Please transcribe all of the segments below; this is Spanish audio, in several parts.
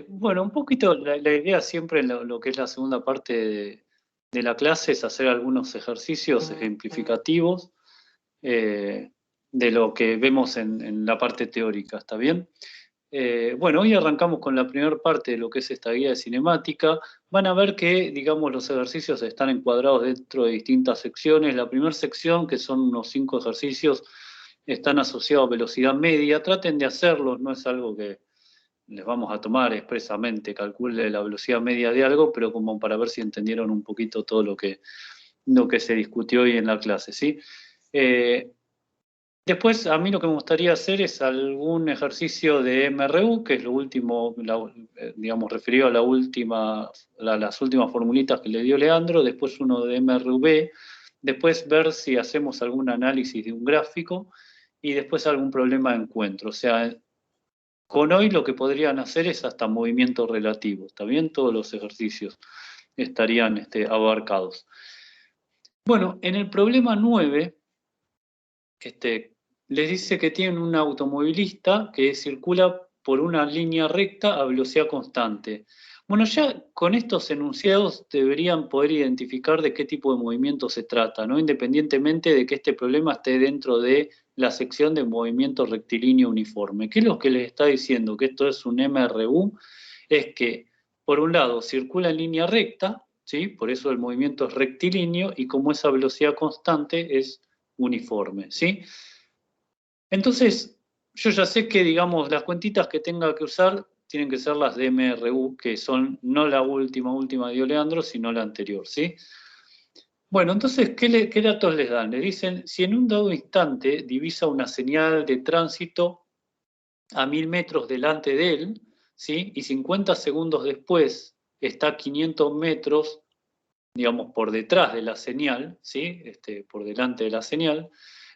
Bueno, un poquito la idea siempre en lo que es la segunda parte de la clase es hacer algunos ejercicios ejemplificativos eh, de lo que vemos en la parte teórica, ¿está bien? Bueno, hoy arrancamos con la primera parte de lo que es esta guía de cinemática. Van a ver que, digamos, los ejercicios están encuadrados dentro de distintas secciones. La primera sección, que son unos 5 ejercicios, están asociados a velocidad media. Traten de hacerlos, no es algo que les vamos a tomar expresamente, calcule la velocidad media de algo, pero como para ver si entendieron un poquito todo lo que se discutió hoy en la clase, ¿sí? Eh, Después, a mí lo que me gustaría hacer es algún ejercicio de MRU, que es lo último, digamos, referido a las últimas formulitas que le dio Leandro, después uno de MRV, después ver si hacemos algún análisis de un gráfico y después algún problema de encuentro. O sea, con hoy lo que podrían hacer es hasta movimiento relativo, ¿está bien? Todos los ejercicios estarían abarcados. Bueno, en el problema 9, les dice que tienen un automovilista que circula por una línea recta a velocidad constante. Bueno, ya con estos enunciados deberían poder identificar de qué tipo de movimiento se trata, ¿no? Independientemente de que este problema esté dentro de la sección de movimiento rectilíneo uniforme. ¿Qué es lo que les está diciendo? Que esto es un MRU, es que, por un lado, circula en línea recta, ¿sí? Por eso el movimiento es rectilíneo, y como esa velocidad constante es uniforme, ¿sí? Entonces, yo ya sé que, digamos, las cuentitas que tenga que usar tienen que ser las de MRU, que son no la última dio Leandro, sino la anterior, ¿sí? Bueno, entonces, ¿qué datos les dan? Les dicen, si en un dado instante divisa una señal de tránsito a 1000 metros delante de él, ¿sí? Y 50 segundos después está a 500 metros, digamos, por detrás de la señal, ¿sí? Por delante de la señal,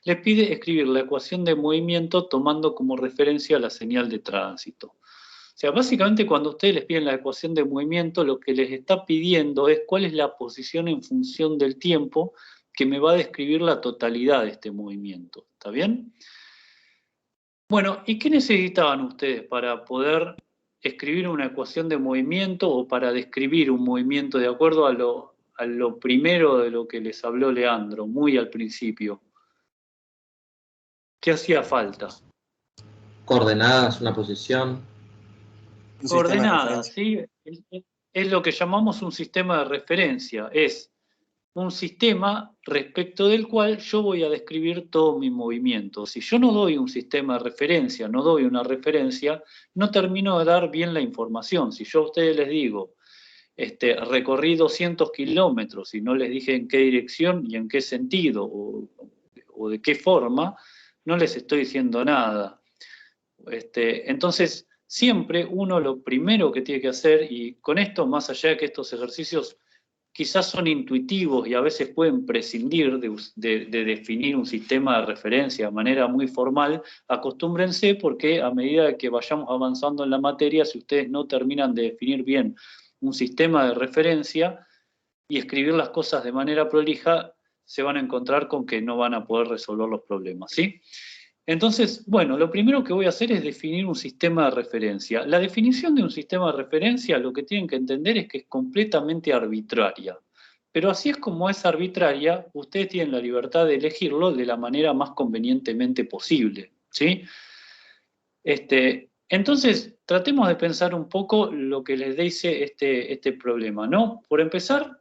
les pide escribir la ecuación de movimiento tomando como referencia la señal de tránsito. O sea, básicamente cuando ustedes les piden la ecuación de movimiento, lo que les está pidiendo es cuál es la posición en función del tiempo que me va a describir la totalidad de este movimiento. ¿Está bien? Bueno, ¿y qué necesitaban ustedes para poder escribir una ecuación de movimiento o para describir un movimiento de acuerdo a lo primero de lo que les habló Leandro, muy al principio? ¿Qué hacía falta? Coordenadas, una posición. Un sistema de Coordenadas, referencia. ¿sí? Es lo que llamamos un sistema de referencia, es un sistema respecto del cual yo voy a describir todo mi movimiento. Si yo no doy un sistema de referencia, no doy una referencia, no termino de dar bien la información. Si yo a ustedes les digo, recorrí 200 kilómetros y no les dije en qué dirección y en qué sentido o de qué forma, no les estoy diciendo nada. Entonces, siempre uno lo primero que tiene que hacer, y con esto, más allá de que estos ejercicios quizás son intuitivos y a veces pueden prescindir de definir un sistema de referencia de manera muy formal, acostúmbrense porque a medida que vayamos avanzando en la materia, si ustedes no terminan de definir bien un sistema de referencia y escribir las cosas de manera prolija, se van a encontrar con que no van a poder resolver los problemas, ¿sí? Entonces, bueno, lo primero que voy a hacer es definir un sistema de referencia. La definición de un sistema de referencia, lo que tienen que entender es que es completamente arbitraria. Pero así es como es arbitraria, ustedes tienen la libertad de elegirlo de la manera más convenientemente posible, ¿sí? Entonces, tratemos de pensar un poco lo que les dice este problema, ¿no? Por empezar,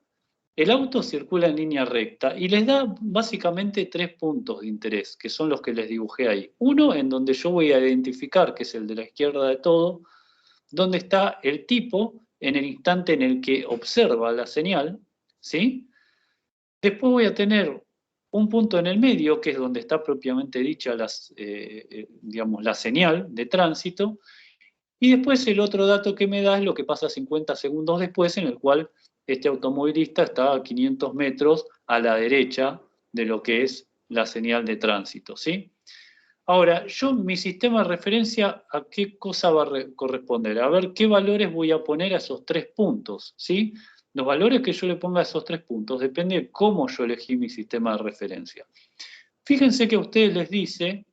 el auto circula en línea recta y les da básicamente 3 puntos de interés, que son los que les dibujé ahí. Uno, en donde yo voy a identificar, que es el de la izquierda de todo, donde está el tipo en el instante en el que observa la señal, ¿sí? Después voy a tener un punto en el medio, que es donde está propiamente dicha digamos, la señal de tránsito, y después el otro dato que me da es lo que pasa 50 segundos después, en el cual este automovilista está a 500 metros a la derecha de lo que es la señal de tránsito, ¿sí? Ahora, mi sistema de referencia, ¿a qué cosa va a corresponder? A ver qué valores voy a poner a esos 3 puntos, ¿sí? Los valores que yo le ponga a esos 3 puntos depende de cómo yo elegí mi sistema de referencia. Fíjense que a ustedes les dice,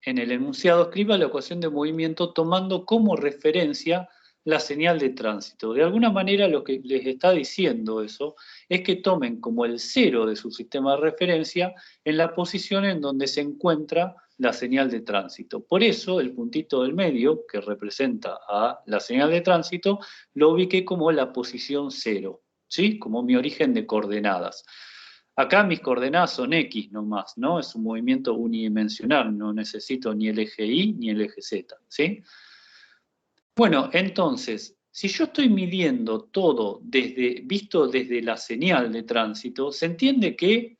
en el enunciado, escriba la ecuación de movimiento tomando como referencia la señal de tránsito. De alguna manera lo que les está diciendo eso es que tomen como el cero de su sistema de referencia en la posición en donde se encuentra la señal de tránsito. Por eso el puntito del medio, que representa a la señal de tránsito, lo ubiqué como la posición cero, ¿sí? Como mi origen de coordenadas. Acá mis coordenadas son X nomás, ¿no? Es un movimiento unidimensional, no necesito ni el eje Y ni el eje Z, ¿sí? Bueno, entonces, si yo estoy midiendo todo visto desde la señal de tránsito, se entiende que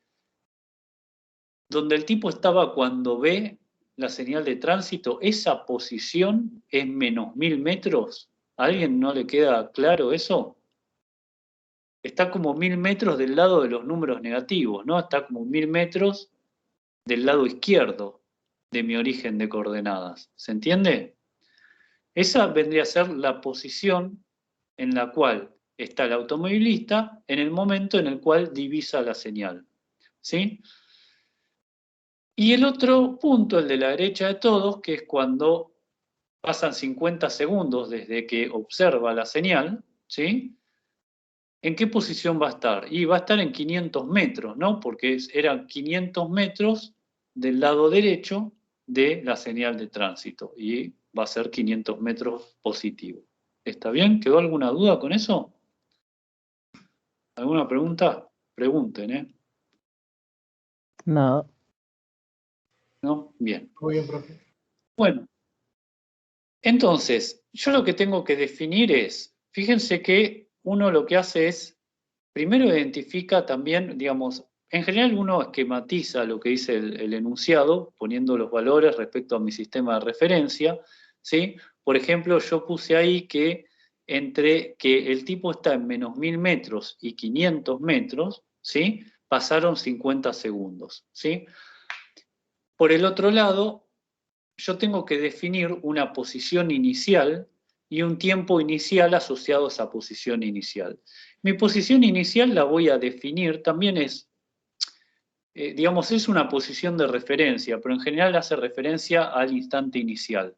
donde el tipo estaba cuando ve la señal de tránsito, esa posición es menos 1000 metros. ¿A alguien no le queda claro eso? Está como 1000 metros del lado de los números negativos, ¿no? Está como 1000 metros del lado izquierdo de mi origen de coordenadas. ¿Se entiende? Esa vendría a ser la posición en la cual está el automovilista en el momento en el cual divisa la señal. ¿Sí? Y el otro punto, el de la derecha de todos, que es cuando pasan 50 segundos desde que observa la señal, ¿sí? ¿En qué posición va a estar? Y va a estar en 500 metros, ¿no? Porque eran 500 metros del lado derecho de la señal de tránsito. Y va a ser 500 metros positivo. ¿Está bien? ¿Quedó alguna duda con eso? ¿Alguna pregunta? Pregunten, ¿eh? No. ¿No? Bien. Muy bien, profe. Bueno, entonces, yo lo que tengo que definir es, fíjense que uno lo que hace es, primero identifica también, digamos, en general uno esquematiza lo que dice el enunciado, poniendo los valores respecto a mi sistema de referencia, ¿sí? Por ejemplo, yo puse ahí que entre que el tipo está en menos 1000 metros y 500 metros, ¿sí? Pasaron 50 segundos, ¿sí? Por el otro lado, yo tengo que definir una posición inicial y un tiempo inicial asociado a esa posición inicial. Mi posición inicial la voy a definir, también es, digamos, es una posición de referencia, pero en general hace referencia al instante inicial.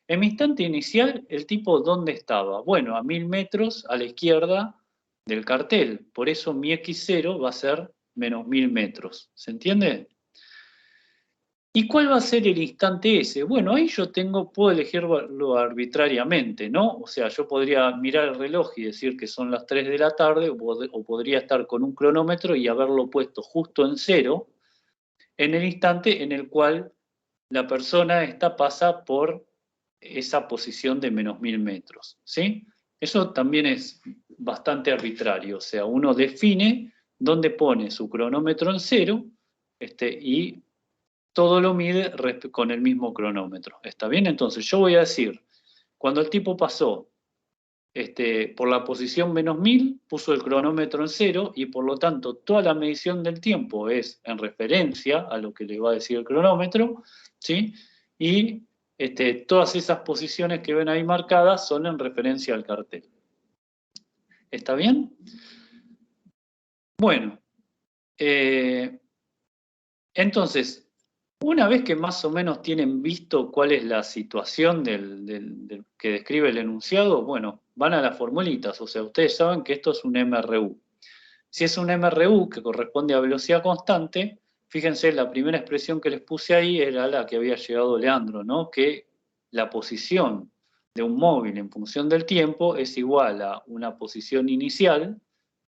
En mi instante inicial, el tipo, ¿dónde estaba? Bueno, a 1000 metros a la izquierda del cartel, por eso mi X0 va a ser menos 1000 metros, ¿se entiende? ¿Y cuál va a ser el instante ese? Bueno, ahí yo puedo elegirlo arbitrariamente, ¿no? O sea, yo podría mirar el reloj y decir que son las 3 de la tarde, o podría estar con un cronómetro y haberlo puesto justo en cero, en el instante en el cual la persona esta pasa por esa posición de menos 1000 metros, ¿sí? Eso también es bastante arbitrario, o sea, uno define dónde pone su cronómetro en cero, y todo lo mide con el mismo cronómetro. ¿Está bien? Entonces yo voy a decir, cuando el tipo pasó por la posición menos 1000, puso el cronómetro en cero y por lo tanto toda la medición del tiempo es en referencia a lo que le va a decir el cronómetro, ¿sí? Y todas esas posiciones que ven ahí marcadas son en referencia al cartel. ¿Está bien? Bueno, entonces, una vez que más o menos tienen visto cuál es la situación que describe el enunciado, bueno, van a las formulitas, o sea, ustedes saben que esto es un MRU. Si es un MRU que corresponde a velocidad constante, fíjense, la primera expresión que les puse ahí era la que había llegado Leandro, ¿no? Que la posición de un móvil en función del tiempo es igual a una posición inicial,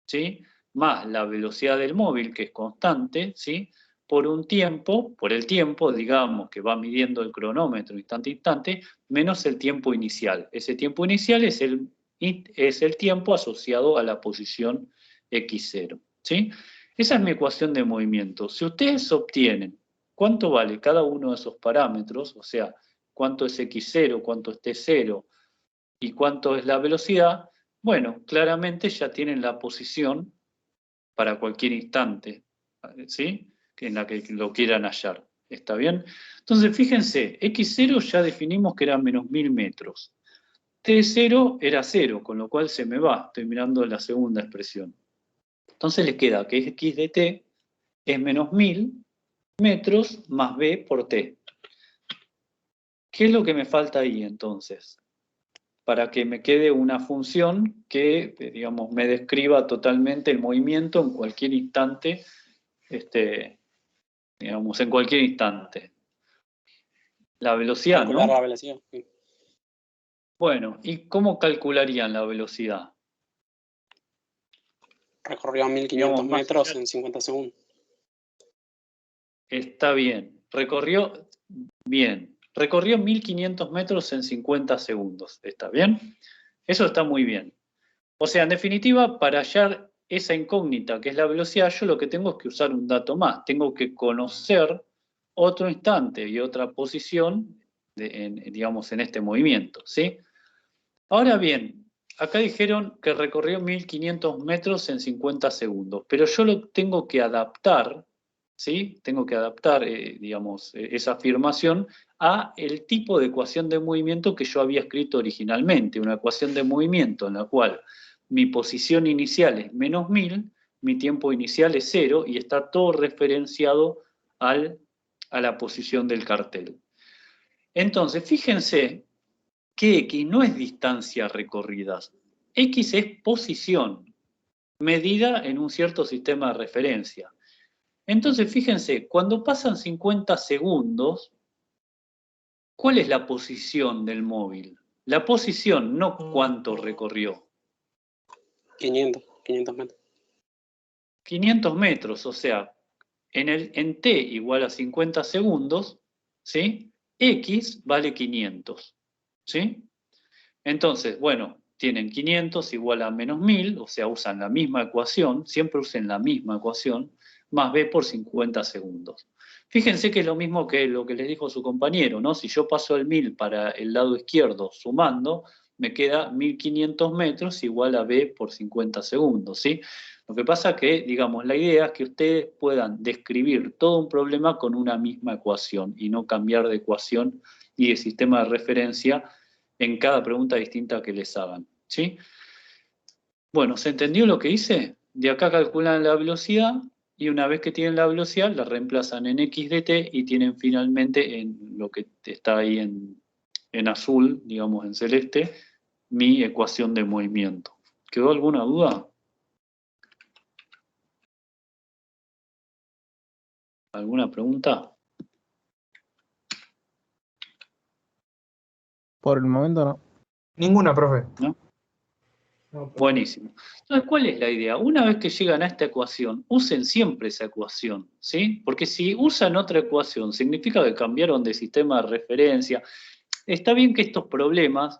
¿sí? Más la velocidad del móvil, que es constante, ¿sí? Por el tiempo, digamos, que va midiendo el cronómetro instante a instante, menos el tiempo inicial. Ese tiempo inicial es el tiempo asociado a la posición X0, ¿sí? Esa es mi ecuación de movimiento. Si ustedes obtienen cuánto vale cada uno de esos parámetros, o sea, cuánto es X0, cuánto es T0 y cuánto es la velocidad, bueno, claramente ya tienen la posición para cualquier instante, ¿sí? En la que lo quieran hallar. ¿Está bien? Entonces, fíjense, X0 ya definimos que era menos 1000 metros. T0 era 0, con lo cual se me va. Estoy mirando la segunda expresión. Entonces le queda que X de T es menos 1000 metros más B por T. ¿Qué es lo que me falta ahí entonces? para que me quede una función que, digamos, me describa totalmente el movimiento en cualquier instante, digamos, en cualquier instante. La velocidad, Calcular ¿no? la velocidad. Sí. Bueno, ¿y cómo calcularían la velocidad? Recorrió 1500 Digamos, más metros allá. en 50 segundos. Está bien. Recorrió 1500 metros en 50 segundos. ¿Está bien? Eso está muy bien. O sea, en definitiva, para hallar esa incógnita que es la velocidad, yo lo que tengo es que usar un dato más. Tengo que conocer otro instante y otra posición, digamos, en este movimiento, ¿sí? Ahora bien, acá dijeron que recorrió 1500 metros en 50 segundos, pero yo lo tengo que adaptar, ¿sí? Tengo que adaptar, digamos, esa afirmación a el tipo de ecuación de movimiento que yo había escrito originalmente, una ecuación de movimiento en la cual mi posición inicial es menos 1000, mi tiempo inicial es 0 y está todo referenciado a la posición del cartel. Entonces, fíjense que X no es distancia recorrida, X es posición, medida en un cierto sistema de referencia. Entonces, fíjense, cuando pasan 50 segundos, ¿cuál es la posición del móvil? La posición, no cuánto recorrió. 500 metros. 500 metros, o sea, en t igual a 50 segundos, ¿sí? X vale 500, ¿sí? Entonces, bueno, tienen 500 igual a menos 1000, o sea, usan la misma ecuación, siempre usen la misma ecuación, más b por 50 segundos. Fíjense que es lo mismo que lo que les dijo su compañero, ¿no? Si yo paso el 1000 para el lado izquierdo sumando, me queda 1500 metros igual a b por 50 segundos, ¿sí? Lo que pasa es que, digamos, la idea es que ustedes puedan describir todo un problema con una misma ecuación y no cambiar de ecuación y de sistema de referencia en cada pregunta distinta que les hagan, ¿sí? Bueno, ¿se entendió lo que hice? De acá calculan la velocidad y una vez que tienen la velocidad la reemplazan en x de t y tienen finalmente en lo que está ahí en azul, digamos en celeste, mi ecuación de movimiento. ¿Quedó alguna duda? ¿Alguna pregunta? Por el momento no. Ninguna, profe. ¿No? No, profe. Buenísimo. Entonces, ¿cuál es la idea? Una vez que llegan a esta ecuación, usen siempre esa ecuación, ¿sí? Porque si usan otra ecuación, significa que cambiaron de sistema de referencia. Está bien que estos problemas,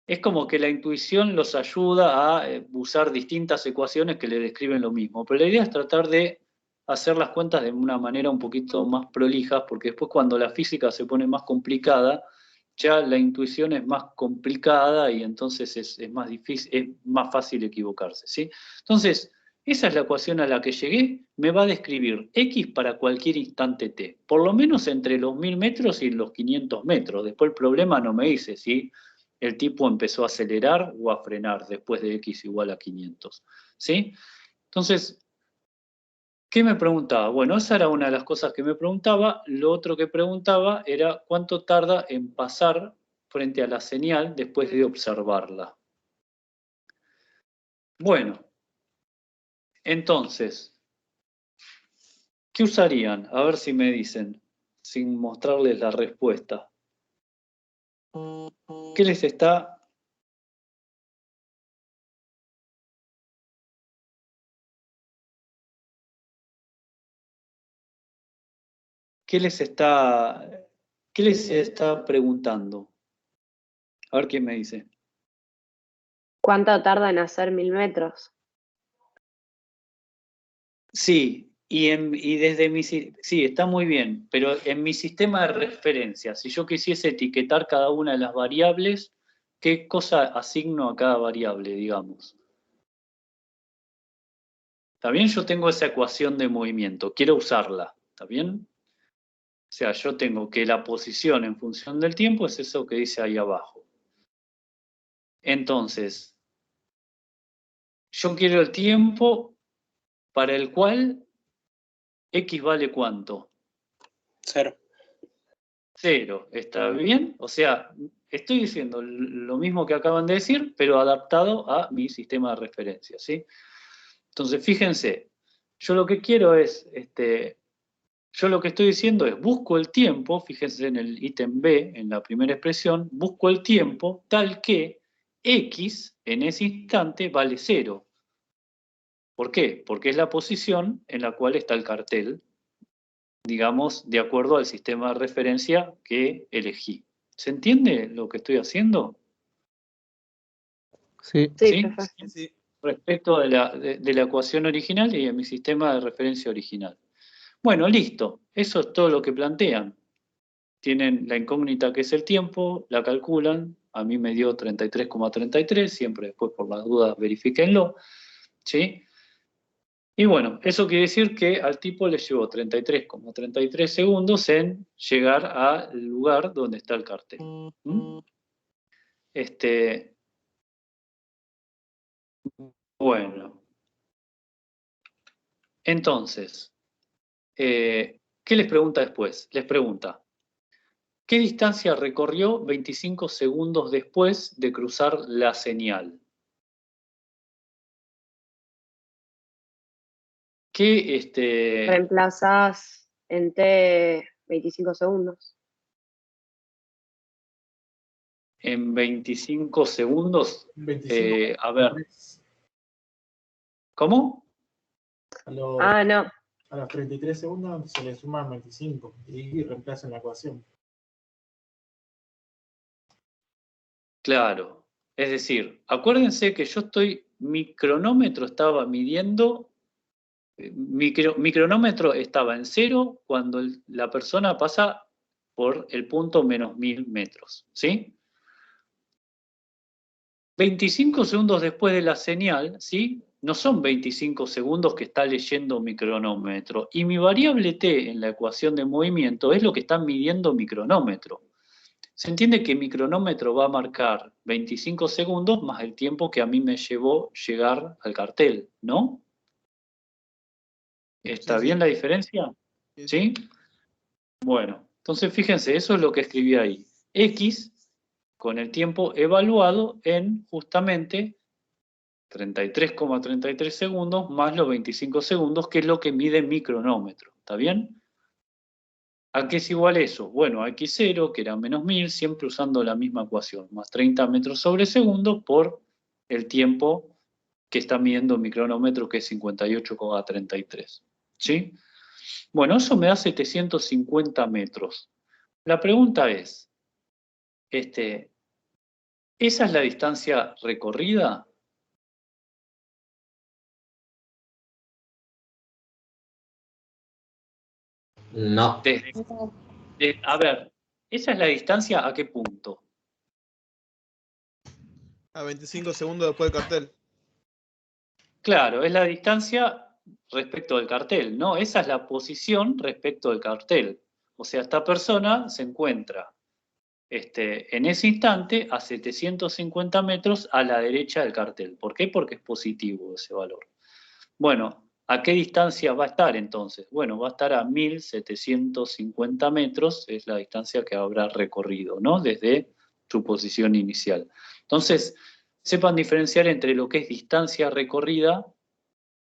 es como que la intuición los ayuda a usar distintas ecuaciones que le describen lo mismo, pero la idea es tratar de hacer las cuentas de una manera un poquito más prolija, porque después cuando la física se pone más complicada, ya la intuición es más complicada y entonces es más difícil, es más fácil equivocarse, ¿sí? Entonces, esa es la ecuación a la que llegué, me va a describir X para cualquier instante t, por lo menos entre los 1000 metros y los 500 metros. Después el problema no me dice si el tipo empezó a acelerar o a frenar después de X igual a 500, ¿sí? Entonces, ¿qué me preguntaba? Bueno, esa era una de las cosas que me preguntaba. Lo otro que preguntaba era cuánto tarda en pasar frente a la señal después de observarla. Bueno, entonces, ¿qué usarían? A ver si me dicen, sin mostrarles la respuesta. ¿Qué les está... ¿Qué les está preguntando? A ver quién me dice. ¿Cuánto tarda en hacer 1000 metros? Sí, y desde sí, está muy bien, pero en mi sistema de referencia, si yo quisiese etiquetar cada una de las variables, ¿qué cosa asigno a cada variable, digamos? ¿Está bien? Yo tengo esa ecuación de movimiento, quiero usarla, ¿está bien? O sea, yo tengo que la posición en función del tiempo es eso que dice ahí abajo. Entonces, yo quiero el tiempo para el cual X vale ¿cuánto? 0. 0, ¿está bien? O sea, Estoy diciendo lo mismo que acaban de decir, pero adaptado a mi sistema de referencia, ¿sí? Entonces, fíjense, yo lo que quiero es, yo lo que estoy diciendo es, busco el tiempo, fíjense en el ítem B, en la primera expresión, busco el tiempo tal que X en ese instante vale 0. ¿Por qué? Porque es la posición en la cual está el cartel, digamos, de acuerdo al sistema de referencia que elegí. ¿Se entiende lo que estoy haciendo? Sí. Sí, profe. Sí. Respecto de la ecuación original y de mi sistema de referencia original. Bueno, listo. Eso es todo lo que plantean. Tienen la incógnita que es el tiempo, la calculan. A mí me dio 33,33, siempre después por las dudas verifíquenlo. ¿Sí? Y bueno, eso quiere decir que al tipo le llevó 33,33 segundos en llegar al lugar donde está el cartel. ¿Mm? Bueno. Entonces, ¿qué les pregunta después? Les pregunta, ¿qué distancia recorrió 25 segundos después de cruzar la señal? ¿Qué, Reemplazás en T 25 segundos. en 25 segundos? 25. A ver, ¿cómo? Ah, no. A los 33 segundos se le suman 25 y reemplazan la ecuación. Claro. Es decir, acuérdense que mi cronómetro estaba midiendo, mi cronómetro estaba en 0 cuando la persona pasa por el punto menos 1000 metros, ¿sí? 25 segundos después de la señal, ¿sí? No son 25 segundos que está leyendo mi cronómetro. Y mi variable t en la ecuación de movimiento es lo que está midiendo mi cronómetro. Se entiende que mi cronómetro va a marcar 25 segundos más el tiempo que a mí me llevó llegar al cartel, ¿no? ¿Está bien la diferencia? ¿Sí? Bueno, entonces fíjense, eso es lo que escribí ahí. X con el tiempo evaluado en justamente 33,33 segundos más los 25 segundos, que es lo que mide mi cronómetro. ¿Está bien? ¿A qué es igual eso? Bueno, a X0, que era menos 1000, siempre usando la misma ecuación, más 30 metros sobre segundo por el tiempo que está midiendo mi cronómetro, que es 58,33. ¿Sí? Bueno, eso me da 750 metros. La pregunta es, ¿esa es la distancia recorrida? No. A ver, ¿esa es la distancia a qué punto? A 25 segundos después del cartel. Claro, es la distancia respecto del cartel, ¿no? Esa es la posición respecto del cartel. O sea, esta persona se encuentra en ese instante a 750 metros a la derecha del cartel. ¿Por qué? Porque es positivo ese valor. Bueno, ¿a qué distancia va a estar entonces? Bueno, va a estar a 1750 metros, es la distancia que habrá recorrido, ¿no? Desde su posición inicial. Entonces, sepan diferenciar entre lo que es distancia recorrida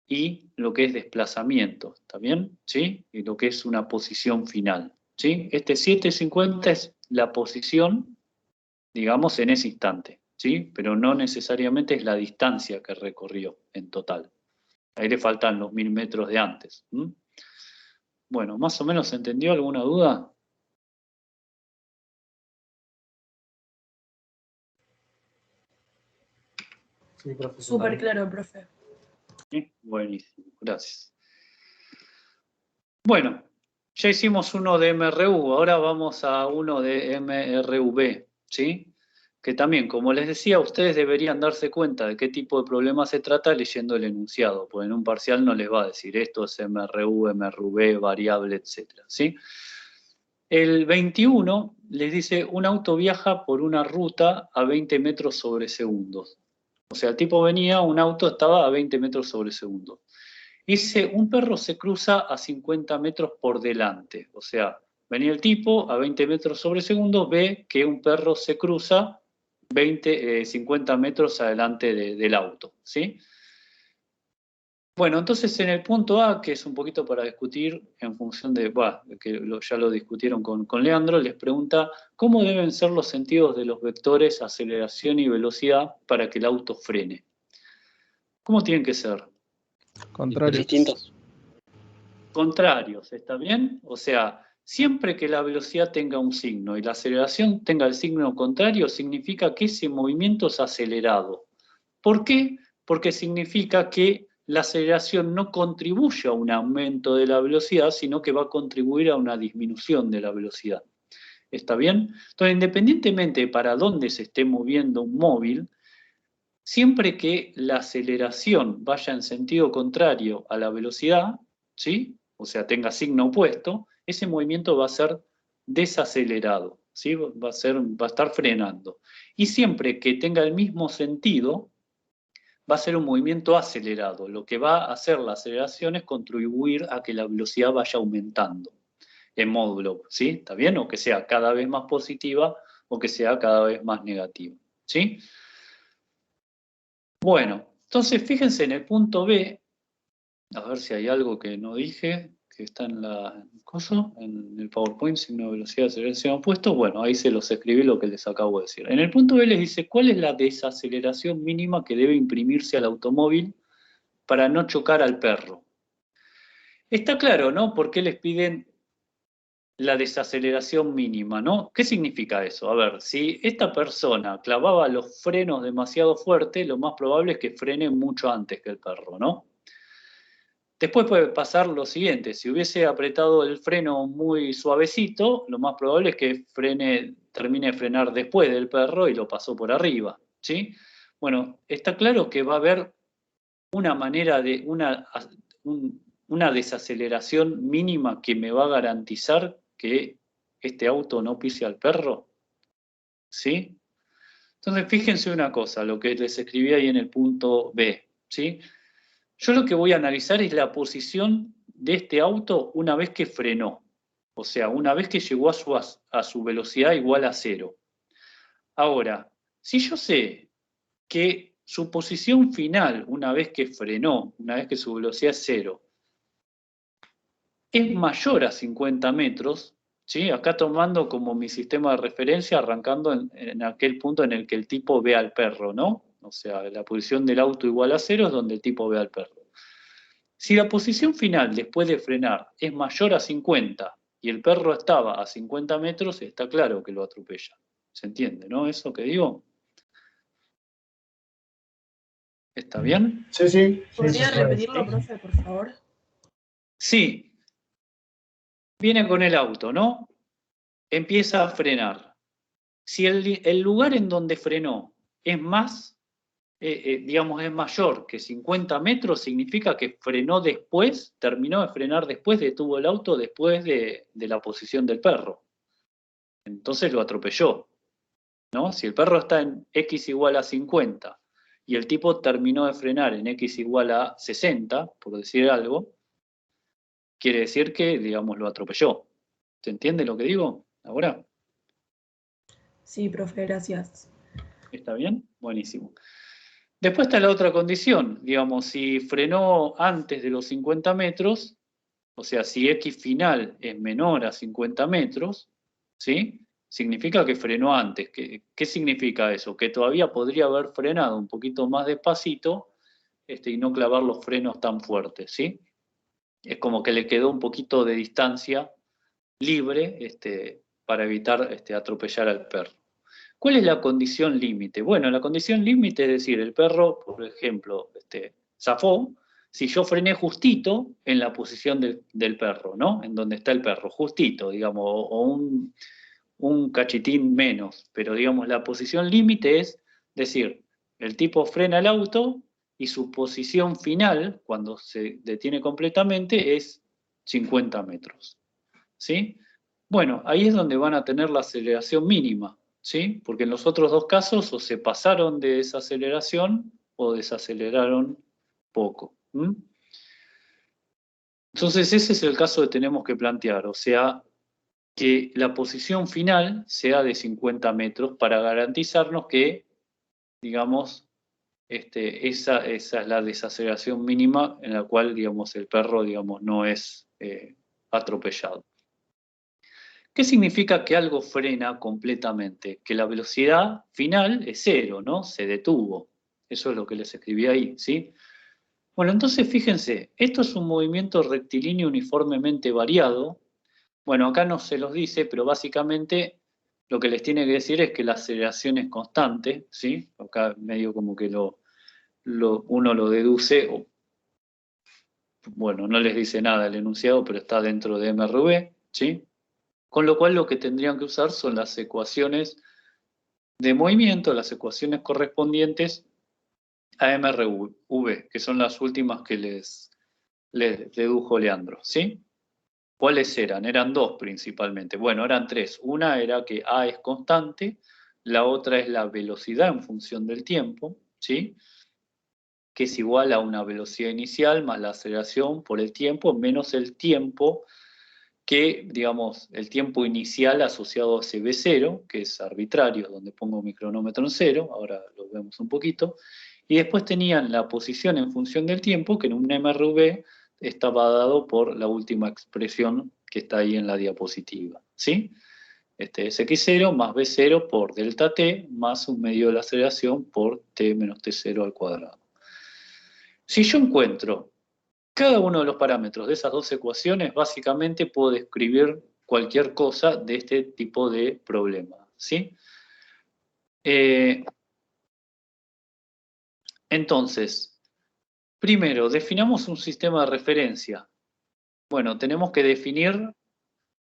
y lo que es desplazamiento, ¿está bien? ¿Sí? Y lo que es una posición final, ¿sí? 750 es la posición, digamos, en ese instante, ¿sí? Pero no necesariamente es la distancia que recorrió en total. Ahí le faltan los 1000 metros de antes. Bueno, ¿más o menos se entendió? ¿Alguna duda? Sí, profe. Súper claro, profe. ¿Sí? Buenísimo, gracias. Bueno, ya hicimos uno de MRU, ahora vamos a uno de MRV, ¿sí? Que también, como les decía, ustedes deberían darse cuenta de qué tipo de problema se trata leyendo el enunciado, porque en un parcial no les va a decir esto es MRU, MRV, variable, etcétera, ¿sí? El 21 les dice, un auto viaja por una ruta a 20 metros sobre segundos. O sea, el tipo venía, un auto estaba a 20 metros sobre segundos. Dice, un perro se cruza a 50 metros por delante. O sea, venía el tipo a 20 metros sobre segundo, ve que un perro se cruza 50 metros adelante del auto, ¿sí? Bueno, entonces en el punto A, que es un poquito para discutir en función de, ya lo discutieron con Leandro, les pregunta cómo deben ser los sentidos de los vectores aceleración y velocidad para que el auto frene. ¿Cómo tienen que ser? Contrarios. Distintos. Contrarios, ¿está bien? O sea, siempre que la velocidad tenga un signo y la aceleración tenga el signo contrario, significa que ese movimiento es acelerado. ¿Por qué? Porque significa que la aceleración no contribuye a un aumento de la velocidad, sino que va a contribuir a una disminución de la velocidad. ¿Está bien? Entonces, independientemente de para dónde se esté moviendo un móvil, siempre que la aceleración vaya en sentido contrario a la velocidad, ¿sí? O sea, tenga signo opuesto, ese movimiento va a ser desacelerado, ¿sí? Va a estar frenando. Y siempre que tenga el mismo sentido, va a ser un movimiento acelerado. Lo que va a hacer la aceleración es contribuir a que la velocidad vaya aumentando en módulo, ¿sí? ¿Está bien? O que sea cada vez más positiva o que sea cada vez más negativa, ¿sí? Bueno, entonces fíjense en el punto B, a ver si hay algo que no dije, que está en en el PowerPoint, signo de velocidad, aceleración opuesto. Bueno, ahí se los escribí lo que les acabo de decir. En el punto B les dice, ¿cuál es la desaceleración mínima que debe imprimirse al automóvil para no chocar al perro? Está claro, ¿no? ¿Por qué les piden la desaceleración mínima, ¿no? ¿Qué significa eso? A ver, si esta persona clavaba los frenos demasiado fuerte, lo más probable es que frene mucho antes que el perro, ¿no? Después puede pasar lo siguiente, si hubiese apretado el freno muy suavecito, lo más probable es que termine de frenar después del perro y lo pasó por arriba, ¿sí? Bueno, está claro que va a haber una manera de, una desaceleración mínima que me va a garantizar que este auto no pise al perro, ¿sí? Entonces fíjense una cosa, lo que les escribí ahí en el punto B, ¿sí? Yo lo que voy a analizar es la posición de este auto una vez que frenó. O sea, una vez que llegó a su velocidad igual a 0. Ahora, si yo sé que su posición final, una vez que frenó, una vez que su velocidad es 0, es mayor a 50 metros, ¿sí? Acá tomando como mi sistema de referencia, arrancando en aquel punto en el que el tipo ve al perro, ¿no? O sea, la posición del auto igual a 0 es donde el tipo ve al perro. Si la posición final después de frenar es mayor a 50 y el perro estaba a 50 metros, está claro que lo atropella. ¿Se entiende, no? ¿Eso que digo? ¿Está bien? Sí, sí. ¿Podría repetirlo, profe, por favor? Sí. Viene con el auto, ¿no? Empieza a frenar. Si el lugar en donde frenó es más, digamos, es mayor que 50 metros, significa que frenó después, terminó de frenar después, detuvo el auto después de la posición del perro. Entonces lo atropelló, ¿no? Si el perro está en X igual a 50 y el tipo terminó de frenar en X igual a 60, por decir algo, quiere decir que, digamos, lo atropelló. ¿Se entiende lo que digo ahora? Sí, profe, gracias. ¿Está bien? Buenísimo. Después está la otra condición, digamos, si frenó antes de los 50 metros, o sea, si X final es menor a 50 metros, ¿sí? Significa que frenó antes. ¿Qué significa eso? Que todavía podría haber frenado un poquito más despacito y no clavar los frenos tan fuertes, ¿sí? Es como que le quedó un poquito de distancia libre para evitar atropellar al perro. ¿Cuál es la condición límite? Bueno, la condición límite es decir, el perro, por ejemplo, zafó, si yo frené justito en la posición del perro, ¿no? En donde está el perro, justito, digamos, o un cachitín menos, pero digamos, la posición límite es decir, el tipo frena el auto y su posición final, cuando se detiene completamente, es 50 metros, ¿sí? Bueno, ahí es donde van a tener la aceleración mínima, ¿sí? Porque en los otros dos casos o se pasaron de esa aceleración o desaceleraron poco. Entonces ese es el caso que tenemos que plantear, o sea, que la posición final sea de 50 metros para garantizarnos que, digamos, esa es la desaceleración mínima en la cual, digamos, el perro, digamos, no es atropellado. ¿Qué significa que algo frena completamente? Que la velocidad final es cero, ¿no? Se detuvo. Eso es lo que les escribí ahí, ¿sí? Bueno, entonces fíjense, esto es un movimiento rectilíneo uniformemente variado. Bueno, acá no se los dice, pero básicamente lo que les tiene que decir es que la aceleración es constante, ¿sí? Acá medio como que uno lo deduce, o, bueno, no les dice nada el enunciado, pero está dentro de MRV, ¿sí? Con lo cual lo que tendrían que usar son las ecuaciones de movimiento, las ecuaciones correspondientes a MRV, que son las últimas que les dedujo Leandro, ¿sí? ¿Cuáles eran? Eran dos principalmente. Bueno, eran tres. Una era que A es constante, la otra es la velocidad en función del tiempo, ¿sí? Que es igual a una velocidad inicial más la aceleración por el tiempo menos el tiempo que, digamos, el tiempo inicial asociado a ese B0, que es arbitrario, donde pongo mi cronómetro en 0, ahora lo vemos un poquito, y después tenían la posición en función del tiempo, que en un MRV estaba dado por la última expresión que está ahí en la diapositiva, ¿sí? Este es X0 más B0 por delta T más un medio de la aceleración por T menos T0 al cuadrado. Si yo encuentro cada uno de los parámetros de esas dos ecuaciones, básicamente puedo describir cualquier cosa de este tipo de problema, ¿sí? Entonces, primero, definamos un sistema de referencia. Bueno, tenemos que definir,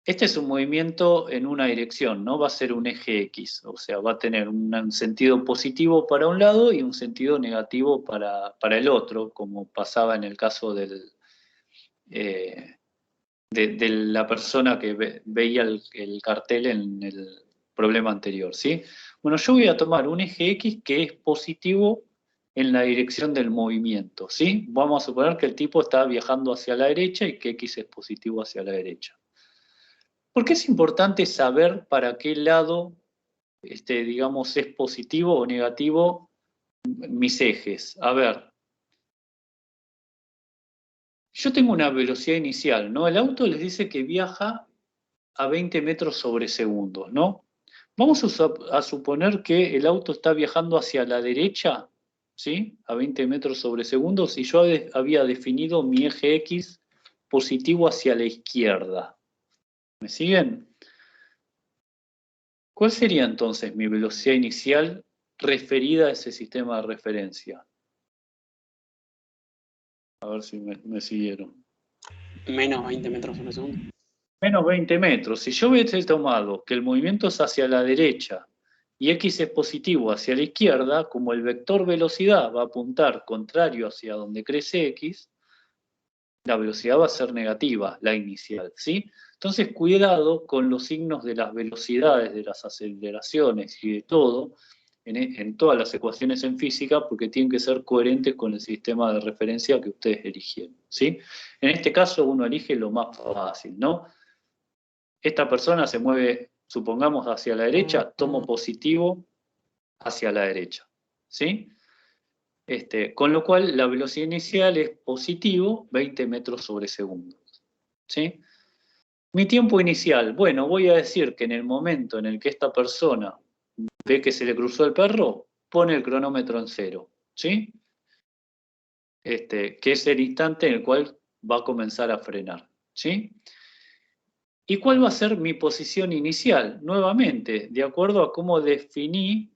este es un movimiento en una dirección, ¿no? Va a ser un eje X, o sea, va a tener un sentido positivo para un lado y un sentido negativo para el otro, como pasaba en el caso de la persona que veía el cartel en el problema anterior, ¿sí? Bueno, yo voy a tomar un eje X que es positivo en la dirección del movimiento, ¿sí? Vamos a suponer que el tipo está viajando hacia la derecha y que X es positivo hacia la derecha. ¿Por qué es importante saber para qué lado, digamos, es positivo o negativo mis ejes? A ver, yo tengo una velocidad inicial, ¿no? El auto les dice que viaja a 20 metros sobre segundo, ¿no? Vamos a suponer que el auto está viajando hacia la derecha, ¿sí? A 20 metros sobre segundo, si yo había definido mi eje X positivo hacia la izquierda. ¿Me siguen? ¿Cuál sería entonces mi velocidad inicial referida a ese sistema de referencia? A ver si me siguieron. Menos 20 metros sobre segundo. Menos 20 metros. Si yo hubiese tomado que el movimiento es hacia la derecha y X es positivo hacia la izquierda, como el vector velocidad va a apuntar contrario hacia donde crece X, la velocidad va a ser negativa, la inicial, ¿sí? Entonces, cuidado con los signos de las velocidades, de las aceleraciones y de todo, en todas las ecuaciones en física, porque tienen que ser coherentes con el sistema de referencia que ustedes eligieron, ¿sí? En este caso, uno elige lo más fácil, ¿no? Esta persona se mueve, supongamos, hacia la derecha, tomo positivo hacia la derecha, ¿sí? Con lo cual, la velocidad inicial es positivo 20 metros sobre segundo, ¿sí? Mi tiempo inicial, bueno, voy a decir que en el momento en el que esta persona ve que se le cruzó el perro, pone el cronómetro en 0, ¿sí? Que es el instante en el cual va a comenzar a frenar, ¿sí? ¿Y cuál va a ser mi posición inicial? Nuevamente, de acuerdo a cómo definí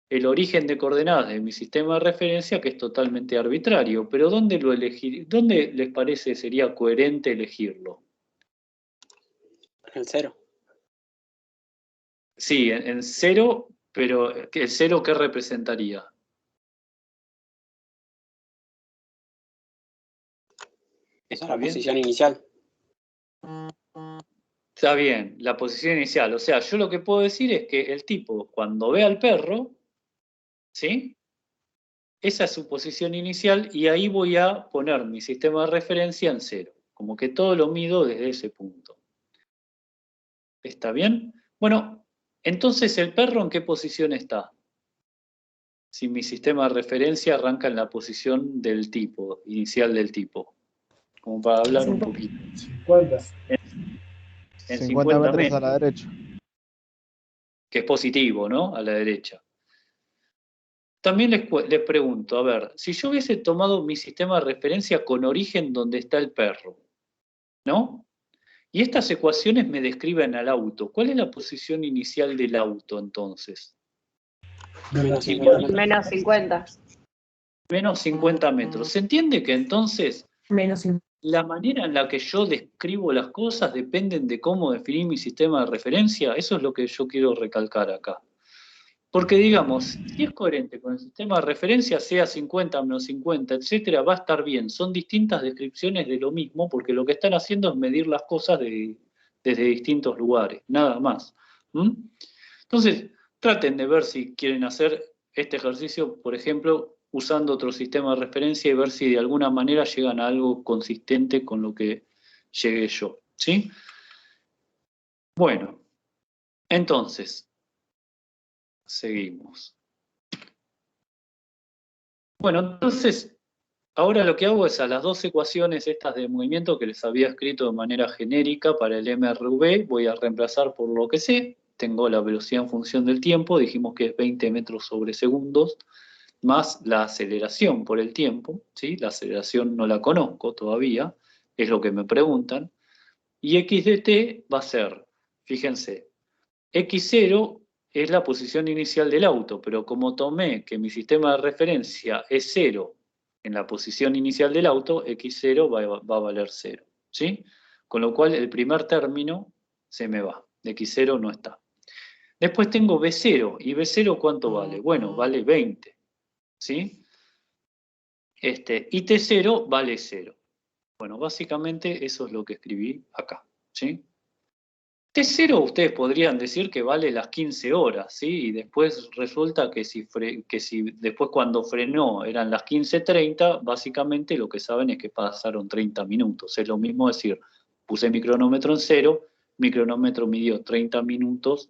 el origen de coordenadas de mi sistema de referencia, que es totalmente arbitrario. Pero ¿dónde lo elegir? ¿Dónde les parece sería coherente elegirlo? En 0. Sí, en 0, pero ¿el 0 qué representaría? Esa es la posición inicial. Está bien, la posición inicial. O sea, yo lo que puedo decir es que el tipo, cuando ve al perro, ¿sí? Esa es su posición inicial y ahí voy a poner mi sistema de referencia en 0. Como que todo lo mido desde ese punto. ¿Está bien? Bueno, entonces, ¿el perro en qué posición está? Si mi sistema de referencia arranca en la posición del tipo, inicial del tipo. Como para hablar un poquito. 50. En 50 metros a la metros, derecha. que es positivo, ¿no? A la derecha. También les pregunto, a ver, si yo hubiese tomado mi sistema de referencia con origen donde está el perro, ¿no? Y estas ecuaciones me describen al auto. ¿Cuál es la posición inicial del auto entonces? Menos 50 metros. Menos 50. Menos 50 metros. ¿Se entiende que entonces Menos 50. la manera en la que yo describo las cosas dependen de cómo definir mi sistema de referencia? Eso es lo que yo quiero recalcar acá. Porque digamos, si es coherente con el sistema de referencia, sea 50 menos 50, etcétera, va a estar bien. Son distintas descripciones de lo mismo, porque lo que están haciendo es medir las cosas desde distintos lugares, nada más. Entonces, traten de ver si quieren hacer este ejercicio, por ejemplo, usando otro sistema de referencia y ver si de alguna manera llegan a algo consistente con lo que llegué yo, ¿sí? Bueno, entonces, seguimos. Bueno, entonces, ahora lo que hago es a las dos ecuaciones estas de movimiento que les había escrito de manera genérica para el MRV, voy a reemplazar por lo que sé. Tengo la velocidad en función del tiempo, dijimos que es 20 metros sobre segundos, más la aceleración por el tiempo, ¿sí? La aceleración no la conozco todavía, es lo que me preguntan. Y x de t va a ser, fíjense, x0 es la posición inicial del auto, pero como tomé que mi sistema de referencia es 0 en la posición inicial del auto, x0 va a valer 0, ¿sí? Con lo cual el primer término se me va, x0 no está. Después tengo b0, ¿y b0 cuánto vale? Bueno, vale 20, ¿sí? Y t0 vale 0. Bueno, básicamente eso es lo que escribí acá, ¿sí? T0 ustedes podrían decir que vale las 15 horas, ¿sí? Y después resulta que si después cuando frenó eran las 15:30, básicamente lo que saben es que pasaron 30 minutos. Es lo mismo decir, puse mi cronómetro en 0, mi cronómetro midió 30 minutos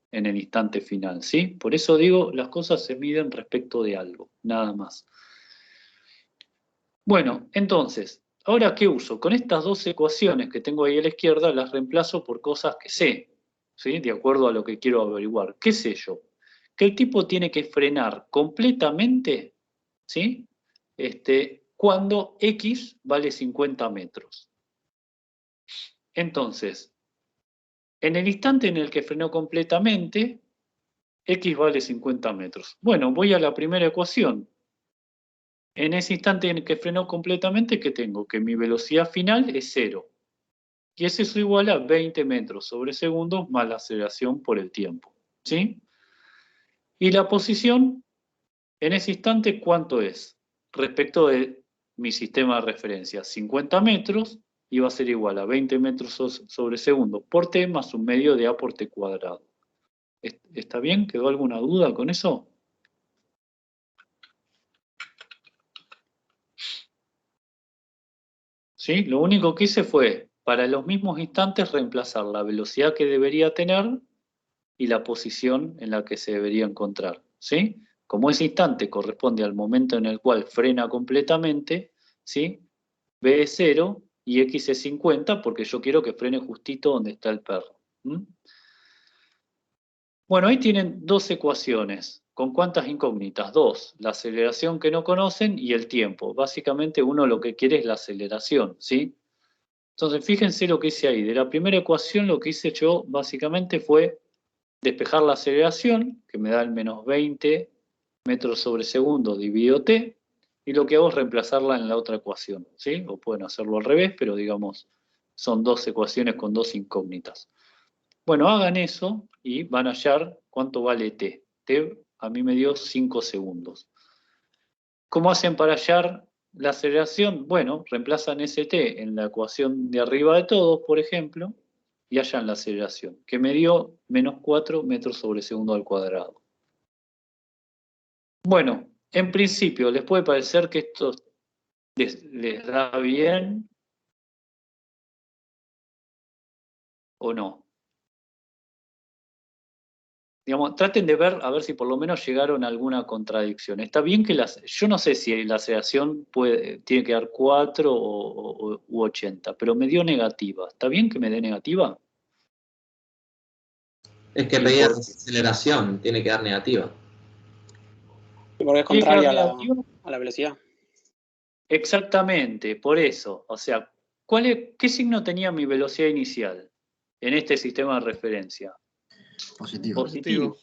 en el instante final, ¿sí? Por eso digo, las cosas se miden respecto de algo, nada más. Bueno, entonces, ¿ahora qué uso? Con estas dos ecuaciones que tengo ahí a la izquierda, las reemplazo por cosas que sé, ¿sí? De acuerdo a lo que quiero averiguar. ¿Qué sé yo? Que el tipo tiene que frenar completamente, ¿sí? Cuando X vale 50 metros. Entonces, en el instante en el que frenó completamente, X vale 50 metros. Bueno, voy a la primera ecuación. En ese instante en el que frenó completamente, ¿qué tengo? Que mi velocidad final es 0. Y eso es igual a 20 metros sobre segundo más la aceleración por el tiempo, ¿sí? Y la posición, en ese instante, ¿cuánto es? Respecto de mi sistema de referencia, 50 metros, y va a ser igual a 20 metros sobre segundo por t más un medio de a por t cuadrado. ¿Está bien? ¿Quedó alguna duda con eso? ¿Sí? Lo único que hice fue, para los mismos instantes, reemplazar la velocidad que debería tener y la posición en la que se debería encontrar, ¿sí? Como ese instante corresponde al momento en el cual frena completamente, ¿sí? B es 0 y X es 50 porque yo quiero que frene justito donde está el perro. Bueno, ahí tienen dos ecuaciones. ¿Con cuántas incógnitas? Dos. La aceleración que no conocen y el tiempo. Básicamente uno lo que quiere es la aceleración, ¿sí? Entonces fíjense lo que hice ahí. De la primera ecuación lo que hice yo básicamente fue despejar la aceleración, que me da el menos 20 metros sobre segundo dividido t, y lo que hago es reemplazarla en la otra ecuación, ¿sí? O pueden hacerlo al revés, pero digamos, son dos ecuaciones con dos incógnitas. Bueno, hagan eso y van a hallar cuánto vale t. T a mí me dio 5 segundos. ¿Cómo hacen para hallar la aceleración? Bueno, reemplazan ese t en la ecuación de arriba de todos, por ejemplo, y hallan la aceleración, que me dio menos 4 metros sobre segundo al cuadrado. Bueno, en principio, les puede parecer que esto les da bien o no. digamos, traten de ver a ver si por lo menos llegaron a alguna contradicción. Está bien que yo no sé si la aceleración tiene que dar 4 u 80, pero me dio negativa. ¿Está bien que me dé negativa? Es que pedía aceleración, tiene que dar negativa. Porque es contraria a la velocidad. Exactamente, por eso. O sea, ¿qué signo tenía mi velocidad inicial en este sistema de referencia? Positivo.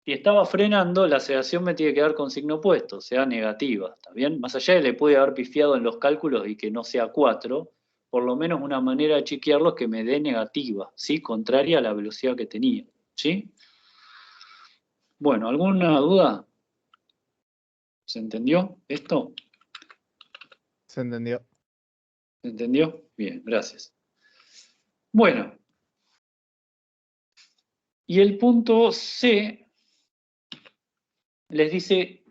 Si estaba frenando, la aceleración me tiene que dar con signo opuesto, o sea, negativa, ¿está bien? Más allá de le puede haber pifiado en los cálculos y que no sea 4, por lo menos una manera de chequearlo es que me dé negativa, ¿sí? Contraria a la velocidad que tenía, ¿sí? Bueno, ¿alguna duda? ¿Se entendió esto? Se entendió. ¿Se entendió? Bien, gracias. Bueno. Y el punto C les dice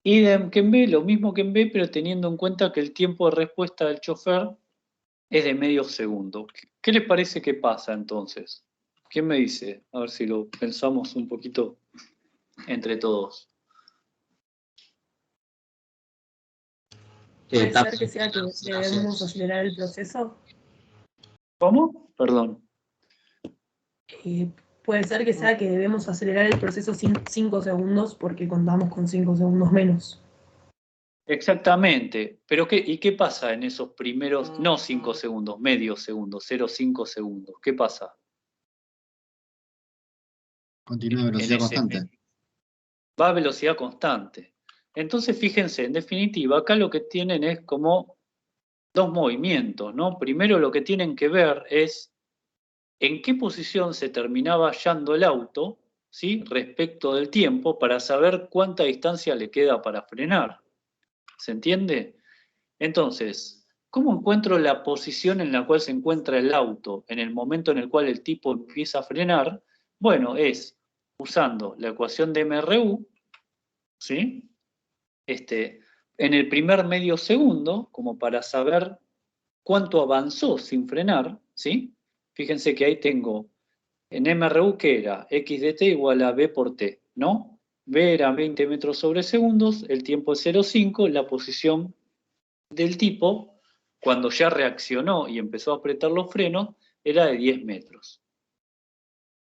idem que en B, lo mismo que en B, pero teniendo en cuenta que el tiempo de respuesta del chofer es de medio segundo. ¿Qué les parece que pasa entonces? ¿Quién me dice? A ver si lo pensamos un poquito entre todos. ¿Puede ser que sea que debemos acelerar el proceso? ¿Cómo? Perdón. Puede ser que sea que debemos acelerar el proceso 5 segundos porque contamos con 5 segundos menos. Exactamente. Pero ¿y qué pasa en esos primeros, no 5 segundos, medio segundo, 0,5 segundos? ¿Qué pasa? Continúa a velocidad constante. Va a velocidad constante. Entonces, fíjense, en definitiva, acá lo que tienen es como dos movimientos, ¿no? Primero lo que tienen que ver es en qué posición se terminaba hallando el auto, ¿sí? Respecto del tiempo, para saber cuánta distancia le queda para frenar. ¿Se entiende? Entonces, ¿cómo encuentro la posición en la cual se encuentra el auto en el momento en el cual el tipo empieza a frenar? Bueno, es usando la ecuación de MRU, ¿sí? En el primer medio segundo, como para saber cuánto avanzó sin frenar, ¿sí? Fíjense que ahí tengo en MRU que era x de t igual a b por t, ¿no? B era 20 metros sobre segundos, el tiempo es 0,5, la posición del tipo, cuando ya reaccionó y empezó a apretar los frenos, era de 10 metros.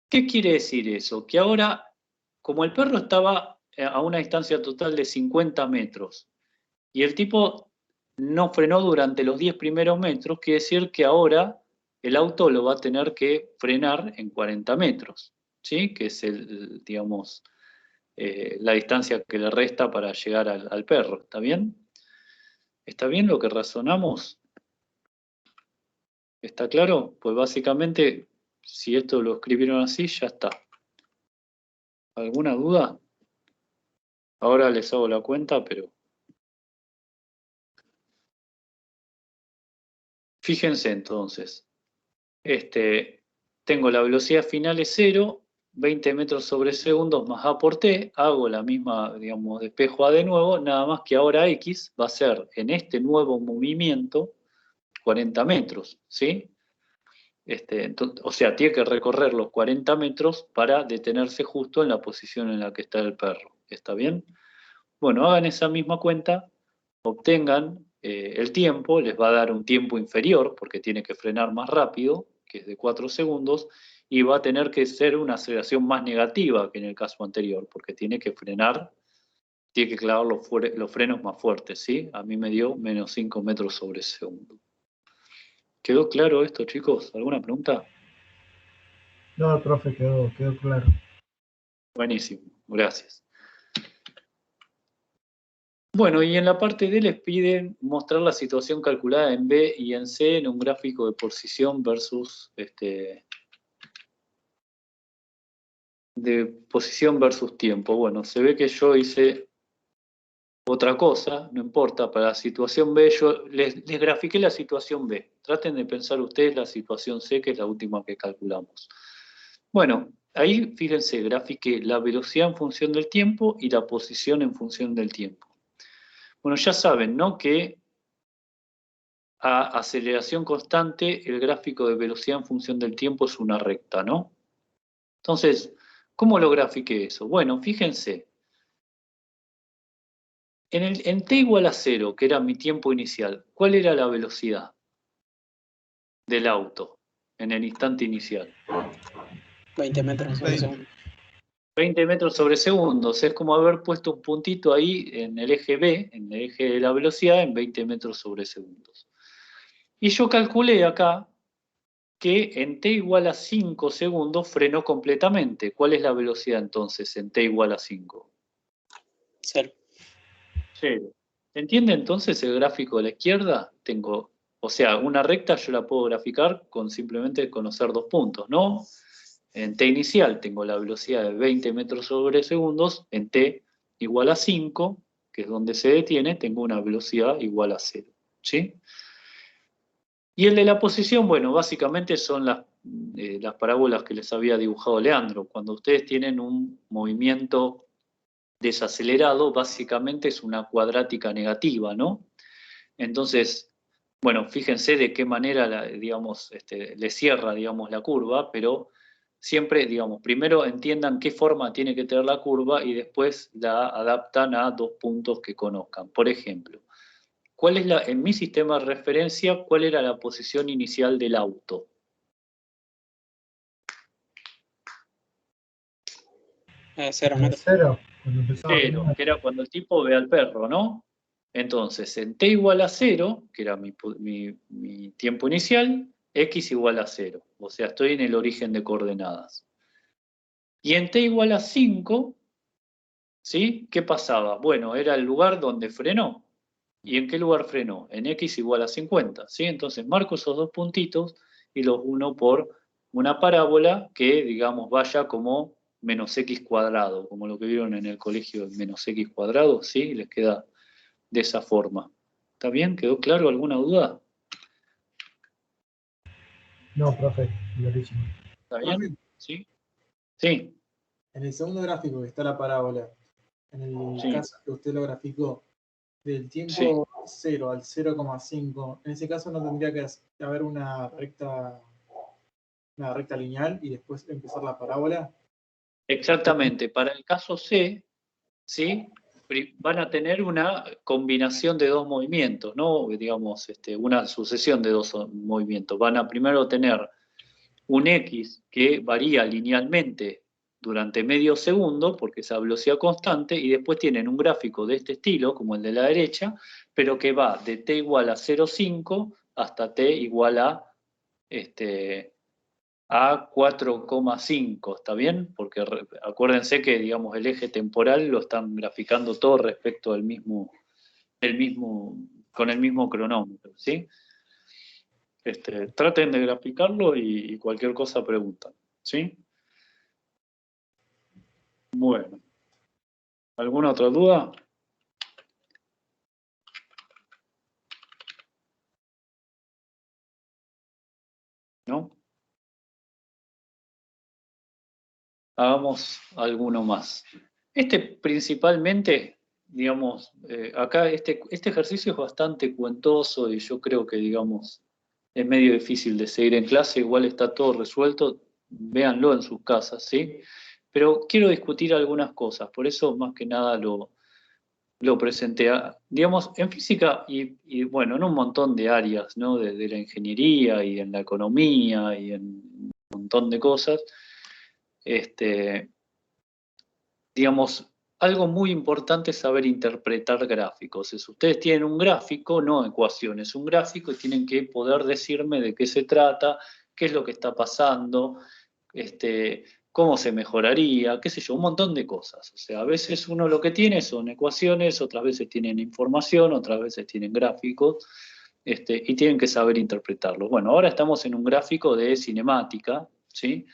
¿Qué quiere decir eso? Que ahora, como el perro estaba a una distancia total de 50 metros y el tipo no frenó durante los 10 primeros metros, quiere decir que ahora el auto lo va a tener que frenar en 40 metros, ¿sí? Que es digamos, la distancia que le resta para llegar al perro, ¿está bien? ¿Está bien lo que razonamos? ¿Está claro? Pues básicamente, si esto lo escribieron así, ya está. ¿Alguna duda? Ahora les hago la cuenta, pero... Fíjense entonces. Tengo la velocidad final es 0, 20 metros sobre segundos más A por T, hago la misma, digamos, despejo A de nuevo, nada más que ahora X va a ser, en este nuevo movimiento, 40 metros, ¿sí? O sea, tiene que recorrer los 40 metros para detenerse justo en la posición en la que está el perro. ¿Está bien? Bueno, hagan esa misma cuenta, obtengan el tiempo, les va a dar un tiempo inferior porque tiene que frenar más rápido, que es de 4 segundos, y va a tener que ser una aceleración más negativa que en el caso anterior, porque tiene que frenar, tiene que clavar los frenos más fuertes, ¿sí? A mí me dio menos 5 metros sobre segundo. ¿Quedó claro esto, chicos? ¿Alguna pregunta? No, profe, quedó claro. Buenísimo, gracias. Bueno, y en la parte D les piden mostrar la situación calculada en B y en C en un gráfico de posición versus tiempo. Bueno, se ve que yo hice otra cosa, no importa, para la situación B yo les grafiqué la situación B. Traten de pensar ustedes la situación C, que es la última que calculamos. Bueno, ahí fíjense, grafiqué la velocidad en función del tiempo y la posición en función del tiempo. Bueno, ya saben, ¿no? Que a aceleración constante el gráfico de velocidad en función del tiempo es una recta, ¿no? Entonces, ¿cómo lo grafiqué eso? Bueno, fíjense. En t igual a 0, que era mi tiempo inicial, ¿cuál era la velocidad del auto en el instante inicial? 20 metros sobre segundo. 20 metros sobre segundos. Es como haber puesto un puntito ahí en el eje B, en el eje de la velocidad, en 20 metros sobre segundos. Y yo calculé acá que en t igual a 5 segundos frenó completamente. ¿Cuál es la velocidad entonces en t igual a 5? 0. 0. ¿Se entiende entonces el gráfico de la izquierda? Tengo, o sea, una recta yo la puedo graficar con simplemente conocer 2 puntos, ¿no? En t inicial tengo la velocidad de 20 metros sobre segundos, en t igual a 5, que es donde se detiene, tengo una velocidad igual a 0, ¿sí? Y el de la posición, bueno, básicamente son las parábolas que les había dibujado Leandro. Cuando ustedes tienen un movimiento desacelerado, básicamente es una cuadrática negativa, ¿no? Entonces, bueno, fíjense de qué manera, digamos, le cierra, digamos, la curva, pero siempre, digamos, primero entiendan qué forma tiene que tener la curva y después la adaptan a 2 puntos que conozcan. Por ejemplo, ¿cuál es en mi sistema de referencia, cuál era la posición inicial del auto? 0 metros. 0, cuando empezaba a 0, que era cuando el tipo ve al perro, ¿no? Entonces, en t igual a 0, que era mi tiempo inicial, x igual a 0. O sea, estoy en el origen de coordenadas. Y en t igual a 5, ¿sí? ¿Qué pasaba? Bueno, era el lugar donde frenó. ¿Y en qué lugar frenó? En x igual a 50, ¿sí? Entonces marco esos 2 puntitos y los uno por una parábola que, digamos, vaya como menos x cuadrado, como lo que vieron en el colegio, menos x cuadrado, ¿sí? Les queda de esa forma. ¿Está bien? ¿Quedó claro? ¿Alguna duda? No, profe, clarísimo. ¿Está bien? ¿Sí? Sí. En el segundo gráfico que está la parábola, en el Sí. caso que usted lo graficó, del Sí. tiempo 0 al 0,5, en ese caso no tendría que haber una recta lineal y después empezar la parábola. Exactamente. Para el caso C, ¿sí? Van a tener una combinación de 2 movimientos, ¿no? Digamos, una sucesión de 2 movimientos. Van a primero tener un X que varía linealmente durante medio segundo, porque es a velocidad constante, y después tienen un gráfico de este estilo, como el de la derecha, pero que va de t igual a 0,5 hasta t igual a 4,5, ¿está bien? Porque acuérdense que, digamos, el eje temporal lo están graficando todo respecto al con el mismo cronómetro, ¿sí? Traten de graficarlo y cualquier cosa preguntan, ¿sí? Bueno. ¿Alguna otra duda? ¿No? Hagamos alguno más. Principalmente, digamos, acá este ejercicio es bastante cuentoso y yo creo que, digamos, es medio difícil de seguir en clase, igual está todo resuelto, véanlo en sus casas, ¿sí? Pero quiero discutir algunas cosas, por eso más que nada lo presenté. Digamos, en física y bueno, en un montón de áreas, ¿no? De la ingeniería y en la economía y en un montón de cosas, digamos, algo muy importante es saber interpretar gráficos. Si ustedes tienen un gráfico, no ecuaciones, un gráfico y tienen que poder decirme de qué se trata, qué es lo que está pasando, cómo se mejoraría, qué sé yo, un montón de cosas. O sea, a veces uno lo que tiene son ecuaciones, otras veces tienen información, otras veces tienen gráficos, y tienen que saber interpretarlos. Bueno, ahora estamos en un gráfico de cinemática, ¿sí?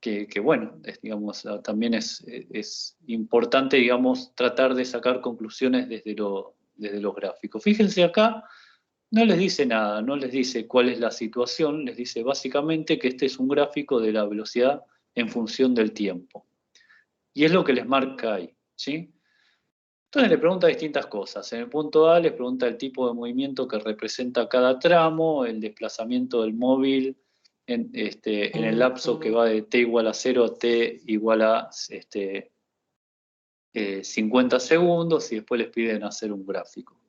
Que bueno, digamos, también es importante, digamos, tratar de sacar conclusiones desde los gráficos. Fíjense acá, no les dice nada, no les dice cuál es la situación, les dice básicamente que este es un gráfico de la velocidad en función del tiempo. Y es lo que les marca ahí, ¿sí? Entonces le pregunta distintas cosas. En el punto A les pregunta el tipo de movimiento que representa cada tramo, el desplazamiento del móvil en el lapso que va de t igual a 0 a t igual a 50 segundos y después les piden hacer un gráfico.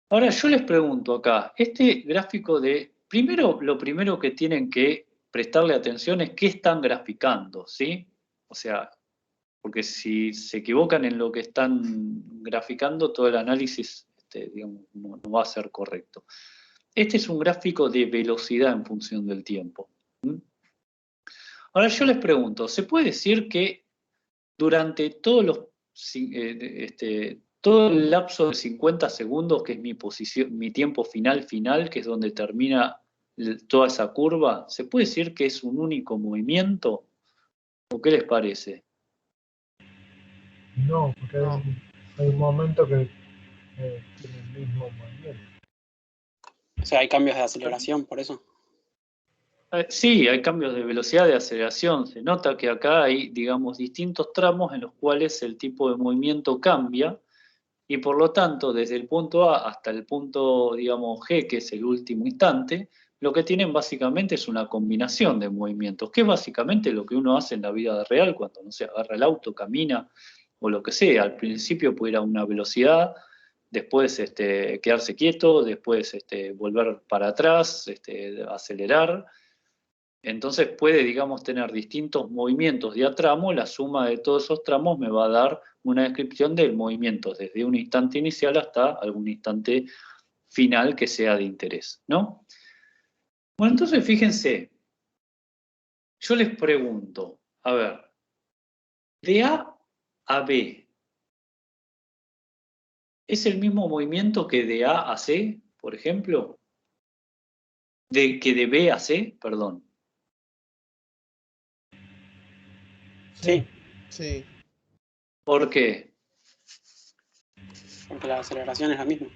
Ahora yo les pregunto acá, este gráfico lo primero que tienen que prestarle atención es qué están graficando, ¿sí? O sea, porque si se equivocan en lo que están graficando, todo el análisis digamos, no va a ser correcto. Este es un gráfico de velocidad en función del tiempo. Ahora yo les pregunto, ¿se puede decir que durante todo el lapso de 50 segundos, que es mi tiempo final, que es donde termina toda esa curva, ¿se puede decir que es un único movimiento? ¿O qué les parece? No, porque hay un momento que tiene el mismo movimiento. O sea, hay cambios de aceleración, por eso. Sí, hay cambios de velocidad, de aceleración. Se nota que acá hay, digamos, distintos tramos en los cuales el tipo de movimiento cambia y por lo tanto, desde el punto A hasta el punto, digamos, G, que es el último instante, lo que tienen básicamente es una combinación de movimientos, que es básicamente lo que uno hace en la vida real cuando, no sé, agarra el auto, camina o lo que sea. Al principio puede ir a una velocidad, después quedarse quieto, después volver para atrás, acelerar. Entonces puede, digamos, tener distintos movimientos de a tramo, la suma de todos esos tramos me va a dar una descripción del movimiento desde un instante inicial hasta algún instante final que sea de interés, ¿no? Bueno, entonces fíjense, yo les pregunto, a ver, de A a B, ¿es el mismo movimiento que de A a C, por ejemplo? Que de B a C, perdón. Sí. Sí. ¿Por qué? Porque la aceleración es la misma.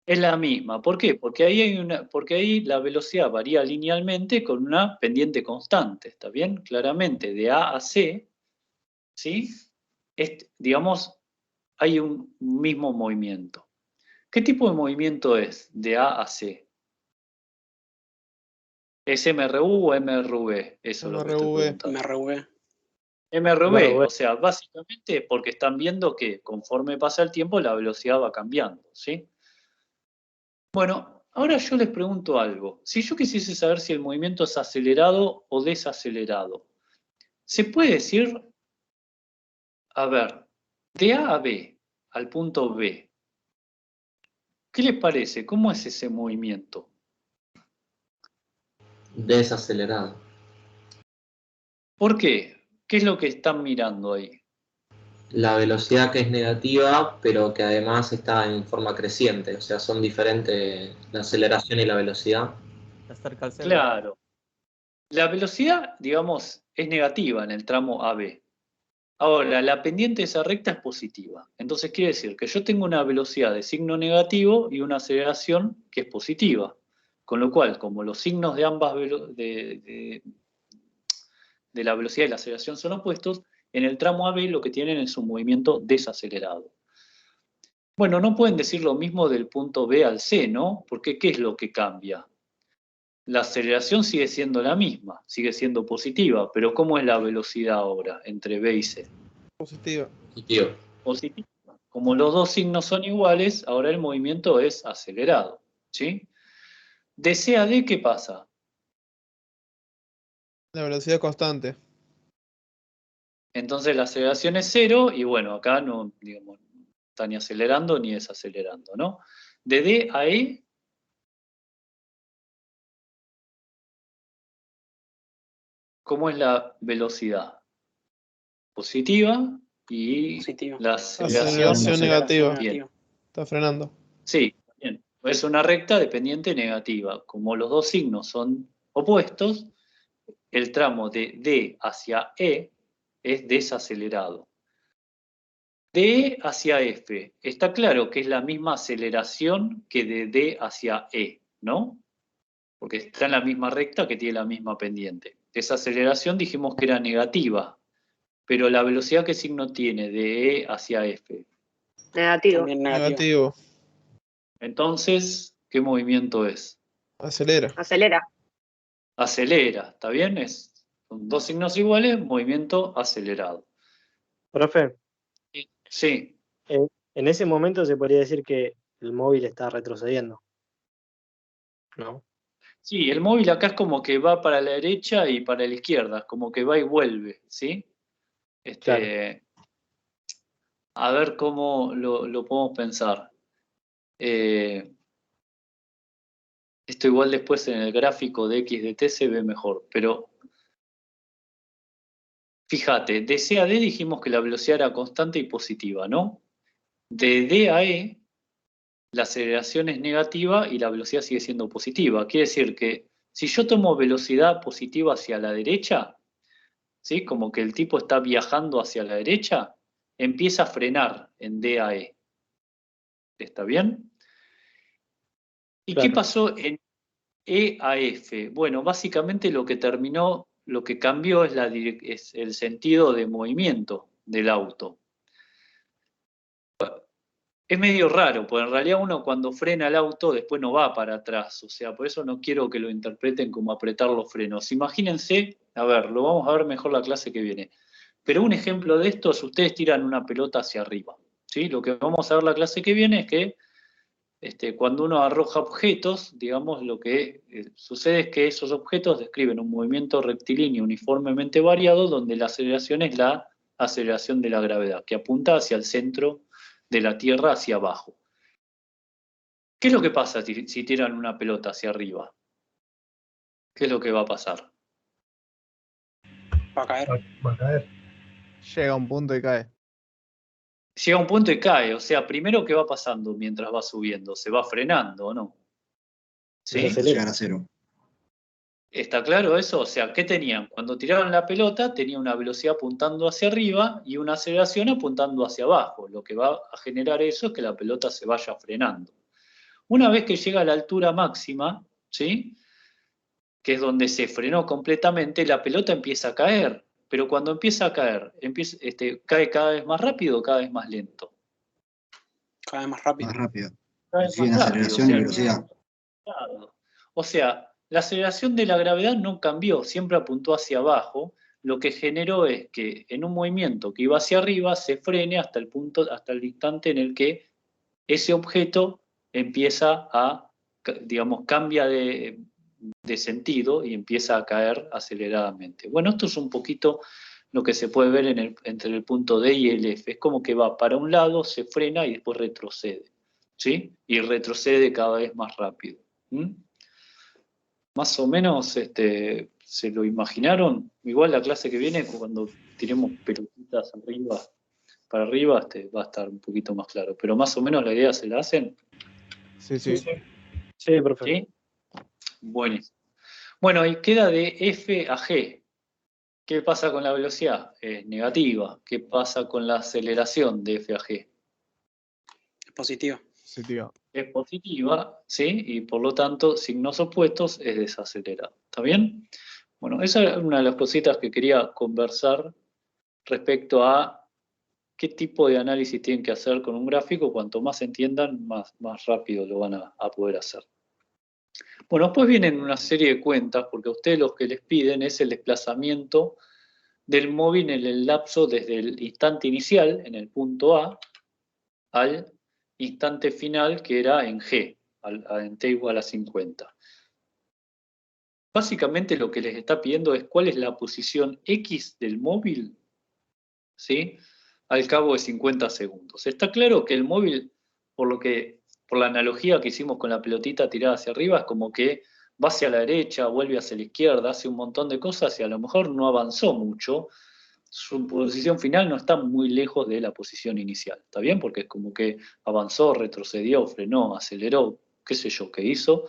Es la misma. ¿Por qué? Porque ahí la velocidad varía linealmente con una pendiente constante, ¿está bien? Claramente, de A a C, ¿sí? Digamos, hay un mismo movimiento. ¿Qué tipo de movimiento es de A a C? ¿Es MRU o MRV? Eso es lo que estoy preguntando. MRV. MRV, o sea, básicamente porque están viendo que conforme pasa el tiempo la velocidad va cambiando, ¿sí? Bueno, ahora yo les pregunto algo. Si yo quisiese saber si el movimiento es acelerado o desacelerado, ¿se puede decir, a ver, de A a B, al punto B, ¿qué les parece? ¿Cómo es ese movimiento? Desacelerado. ¿Por qué? ¿Qué es lo que están mirando ahí? La velocidad que es negativa, pero que además está en forma creciente, o sea, son diferentes la aceleración y la velocidad. Claro. La velocidad, digamos, es negativa en el tramo AB. Ahora, la pendiente de esa recta es positiva. Entonces quiere decir que yo tengo una velocidad de signo negativo y una aceleración que es positiva. Con lo cual, como los signos de ambas de la velocidad y la aceleración son opuestos, en el tramo AB lo que tienen es un movimiento desacelerado. Bueno, no pueden decir lo mismo del punto B al C, ¿no? Porque ¿qué es lo que cambia? La aceleración sigue siendo la misma, sigue siendo positiva, pero ¿cómo es la velocidad ahora entre B y C? Positiva. Positiva. Como los dos signos son iguales, ahora el movimiento es acelerado, ¿sí? De C a D, ¿qué pasa? La velocidad constante. Entonces la aceleración es cero y bueno, acá no, digamos, está ni acelerando ni desacelerando, ¿no? De D a E, ¿cómo es la velocidad? Positiva y Positiva. la Aceleración aceleración negativa. bien. Está frenando. Sí, bien. Es una recta de pendiente negativa. Como los dos signos son opuestos, el tramo de D hacia E es desacelerado. De E hacia F, está claro que es la misma aceleración que de D hacia E, ¿no? Porque está en la misma recta que tiene la misma pendiente. Esa aceleración dijimos que era negativa, pero la velocidad que signo tiene de E hacia F. Negativo. También negativo. Negativo. Entonces, ¿qué movimiento es? Acelera. Acelera. acelera, ¿está bien? Son dos signos iguales, movimiento acelerado. Profe, Sí, en ese momento se podría decir que el móvil está retrocediendo, ¿no? sí, el móvil acá es como que va para la derecha y para la izquierda, es como que va y vuelve, ¿sí? Claro. A ver cómo lo podemos pensar. Esto igual después en el gráfico de x de t se ve mejor, pero fíjate, de C a D dijimos que la velocidad era constante y positiva, ¿no? De D a E, la aceleración es negativa y la velocidad sigue siendo positiva. Quiere decir que si yo tomo velocidad positiva hacia la derecha, ¿sí? Como que el tipo está viajando hacia la derecha, empieza a frenar en D a E. ¿Está bien? ¿Y qué Claro. pasó en E a F? Bueno, básicamente lo que cambió es el sentido de movimiento del auto. Es medio raro, porque en realidad uno cuando frena el auto después no va para atrás, o sea, por eso no quiero que lo interpreten como apretar los frenos. Imagínense, a ver, lo vamos a ver mejor la clase que viene, pero un ejemplo de esto es ustedes tiran una pelota hacia arriba, ¿sí? Lo que vamos a ver la clase que viene es que cuando uno arroja objetos, digamos, lo que sucede es que esos objetos describen un movimiento rectilíneo uniformemente variado donde la aceleración es la aceleración de la gravedad, que apunta hacia el centro de la Tierra hacia abajo. ¿Qué es lo que pasa si tiran una pelota hacia arriba? ¿Qué es lo que va a pasar? Va a caer. Va a caer. Llega a un punto y cae. Llega a un punto y cae, o sea, primero, ¿qué va pasando mientras va subiendo? ¿Se va frenando o no? ¿Sí? Llegar a cero. ¿Está claro eso? O sea, ¿qué tenían? Cuando tiraban la pelota tenía una velocidad apuntando hacia arriba y una aceleración apuntando hacia abajo. Lo que va a generar eso es que la pelota se vaya frenando. Una vez que llega a la altura máxima, ¿sí? Que es donde se frenó completamente, la pelota empieza a caer. Pero cuando empieza a caer, ¿cae cada vez más rápido o cada vez más lento? Cada vez más rápido. Más rápido. Cada vez Siguen más rápido. aceleración y velocidad. O sea, la aceleración de la gravedad no cambió, siempre apuntó hacia abajo. Lo que generó es que en un movimiento que iba hacia arriba se frene hasta el instante en el que ese objeto empieza a, digamos, cambia de sentido y empieza a caer aceleradamente. Bueno, esto es un poquito lo que se puede ver entre el punto D y el F. Es como que va para un lado, se frena y después retrocede, ¿sí? Y retrocede cada vez más rápido. Más o menos se lo imaginaron. Igual la clase que viene, cuando tiremos pelotitas para arriba, va a estar un poquito más claro. Pero más o menos la idea se la hacen. Sí, sí. Sí, profe. ¿Sí? Buenísimo. Bueno, y queda de F a G. ¿Qué pasa con la velocidad? Es negativa. ¿Qué pasa con la aceleración de F a G? Es positiva. Positivo. Es positiva, ¿sí? Y por lo tanto, signos opuestos es desacelerado. ¿Está bien? Bueno, esa es una de las cositas que quería conversar respecto a qué tipo de análisis tienen que hacer con un gráfico. Cuanto más entiendan, más rápido lo van a poder hacer. Bueno, después vienen una serie de cuentas, porque a ustedes lo que les piden es el desplazamiento del móvil en el lapso desde el instante inicial, en el punto A, al instante final, que era en G, en t igual a 50. Básicamente lo que les está pidiendo es cuál es la posición X del móvil, ¿sí? Al cabo de 50 segundos. Está claro que el móvil, por la analogía que hicimos con la pelotita tirada hacia arriba, es como que va hacia la derecha, vuelve hacia la izquierda, hace un montón de cosas y a lo mejor no avanzó mucho. Su posición final no está muy lejos de la posición inicial, ¿está bien? Porque es como que avanzó, retrocedió, frenó, aceleró, qué sé yo qué hizo.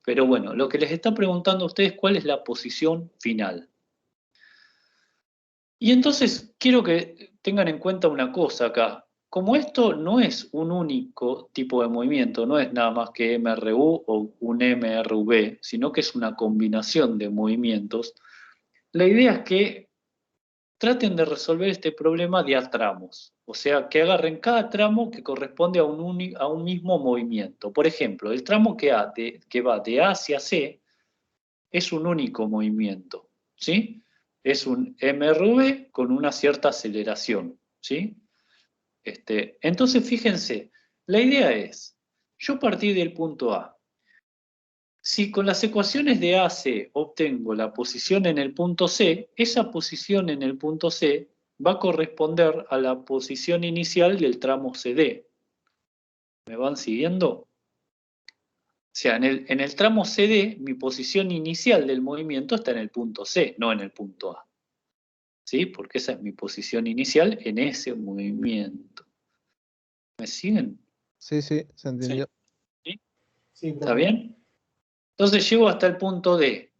Pero bueno, lo que les está preguntando a ustedes es cuál es la posición final. Y entonces quiero que tengan en cuenta una cosa acá. Como esto no es un único tipo de movimiento, no es nada más que MRU o un MRV, sino que es una combinación de movimientos, la idea es que traten de resolver este problema de a tramos. O sea, que agarren cada tramo que corresponde a un mismo movimiento. Por ejemplo, el tramo que va de A hacia C es un único movimiento, ¿sí? Es un MRV con una cierta aceleración, ¿sí? Entonces, fíjense, la idea es, yo partí del punto A. Si con las ecuaciones de AC obtengo la posición en el punto C, esa posición en el punto C va a corresponder a la posición inicial del tramo CD. ¿Me van siguiendo? O sea, en el tramo CD, mi posición inicial del movimiento está en el punto C, no en el punto A. ¿Sí? Porque esa es mi posición inicial en ese movimiento. ¿Me siguen? Sí, sí, se entendió. ¿Sí? Sí, ¿Está bien? Entonces llego hasta el punto D.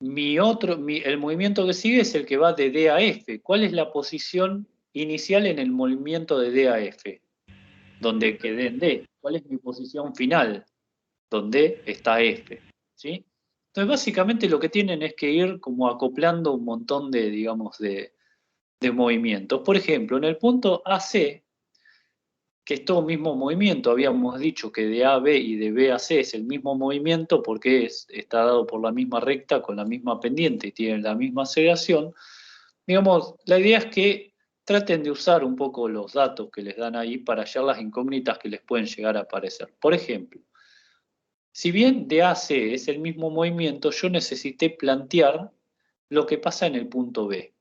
El movimiento que sigue es el que va de D a F. ¿Cuál es la posición inicial en el movimiento de D a F? Donde quedé en D. ¿Cuál es mi posición final? Donde está F. ¿Sí? Entonces básicamente lo que tienen es que ir como acoplando un montón de, digamos, de movimientos. Por ejemplo, en el punto AC, que es todo mismo movimiento, habíamos dicho que de A a B y de B a C es el mismo movimiento porque está dado por la misma recta con la misma pendiente y tiene la misma aceleración. Digamos, la idea es que traten de usar un poco los datos que les dan ahí para hallar las incógnitas que les pueden llegar a aparecer. Por ejemplo, si bien de A a C es el mismo movimiento, yo necesité plantear lo que pasa en el punto B.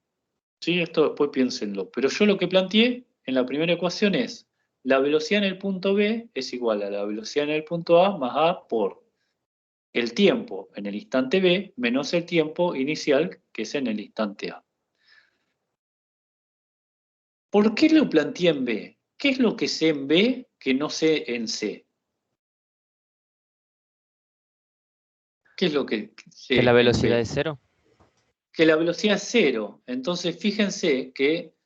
¿Sí? Esto después piénsenlo. Pero yo lo que planteé en la primera ecuación es la velocidad en el punto B es igual a la velocidad en el punto A más A por el tiempo en el instante B menos el tiempo inicial que es en el instante A. ¿Por qué lo planteé en B? ¿Qué es lo que sé en B que no sé en C? ¿Qué es lo que sé ¿Que la en velocidad B? es cero? Que la velocidad es cero. Entonces fíjense que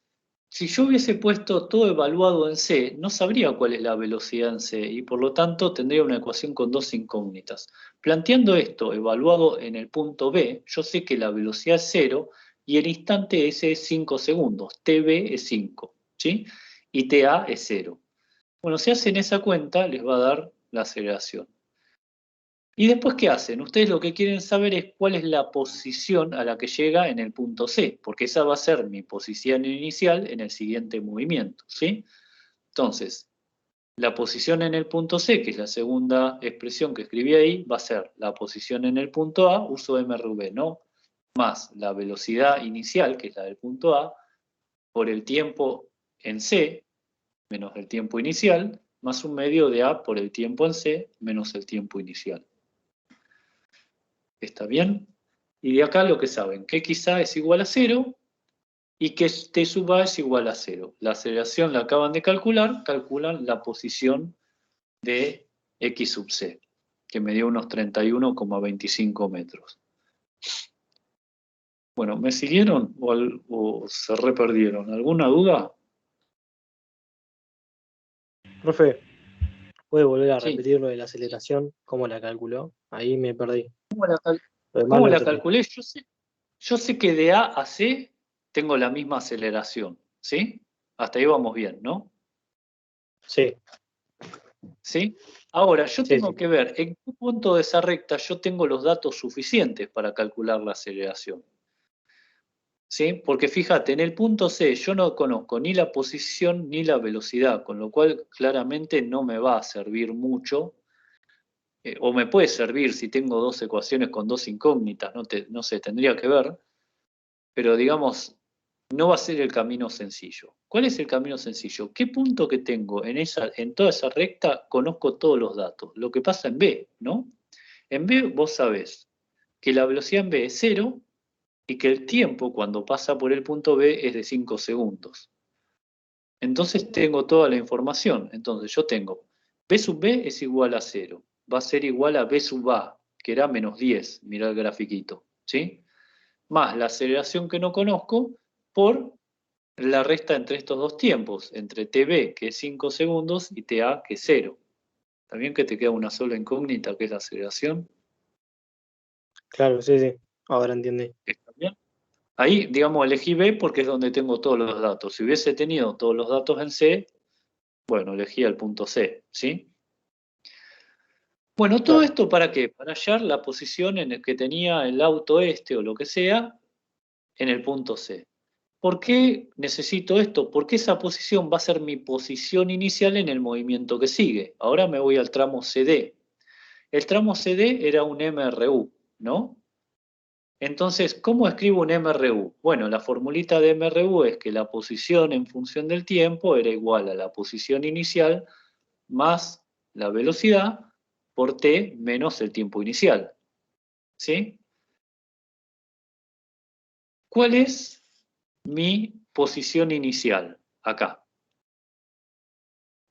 si yo hubiese puesto todo evaluado en C, no sabría cuál es la velocidad en C y por lo tanto tendría una ecuación con dos incógnitas. Planteando esto evaluado en el punto B, yo sé que la velocidad es 0 y el instante S es 5 segundos, TB es 5, ¿sí? Y TA es 0. Bueno, si hacen esa cuenta, les va a dar la aceleración. ¿Y después qué hacen? Ustedes lo que quieren saber es cuál es la posición a la que llega en el punto C, porque esa va a ser mi posición inicial en el siguiente movimiento, ¿sí? Entonces, la posición en el punto C, que es la segunda expresión que escribí ahí, va a ser la posición en el punto A, uso MRV, ¿no? Más la velocidad inicial, que es la del punto A, por el tiempo en C, menos el tiempo inicial, más un medio de A por el tiempo en C, menos el tiempo inicial. ¿Está bien? Y de acá lo que saben, que quizá es igual a 0 y que T sub A es igual a 0. La aceleración la acaban de calcular, calculan la posición de X sub C, que me dio unos 31,25 metros. Bueno, ¿me siguieron o se reperdieron? ¿Alguna duda? Profe, ¿puede volver a Sí. repetir lo de la aceleración? ¿Cómo la calculó? Ahí me perdí. ¿Cómo la, Lo demás cómo lo la entendí. calculé? Yo sé que de A a C tengo la misma aceleración, ¿sí? Hasta ahí vamos bien, ¿no? Sí. ¿Sí? Ahora, yo Sí, tengo sí. que ver en qué punto de esa recta yo tengo los datos suficientes para calcular la aceleración. ¿Sí? Porque fíjate, en el punto C yo no conozco ni la posición ni la velocidad, con lo cual claramente no me va a servir mucho, o me puede servir si tengo dos ecuaciones con dos incógnitas, no sé, tendría que ver, pero digamos, no va a ser el camino sencillo. ¿Cuál es el camino sencillo? ¿Qué punto que tengo en toda esa recta conozco todos los datos? Lo que pasa en B, ¿no? En B vos sabés que la velocidad en B es 0 y que el tiempo cuando pasa por el punto B es de 5 segundos. Entonces tengo toda la información. Entonces yo tengo B sub B es igual a 0. Va a ser igual a B sub A, que era menos 10. Mirá el grafiquito, ¿sí? Más la aceleración que no conozco por la resta entre estos dos tiempos, entre TB, que es 5 segundos, y TA, que es 0. ¿También que te queda una sola incógnita, que es la aceleración? Claro, sí, sí. Ahora entendí. ¿Está bien? Ahí, digamos, elegí B porque es donde tengo todos los datos. Si hubiese tenido todos los datos en C, bueno, elegí el punto C, ¿sí? Bueno, ¿todo esto para qué? Para hallar la posición en el que tenía el auto o lo que sea en el punto C. ¿Por qué necesito esto? Porque esa posición va a ser mi posición inicial en el movimiento que sigue. Ahora me voy al tramo CD. El tramo CD era un MRU, ¿no? Entonces, ¿cómo escribo un MRU? Bueno, la formulita de MRU es que la posición en función del tiempo era igual a la posición inicial más la velocidad por t menos el tiempo inicial. ¿Sí? ¿Cuál es mi posición inicial? Acá.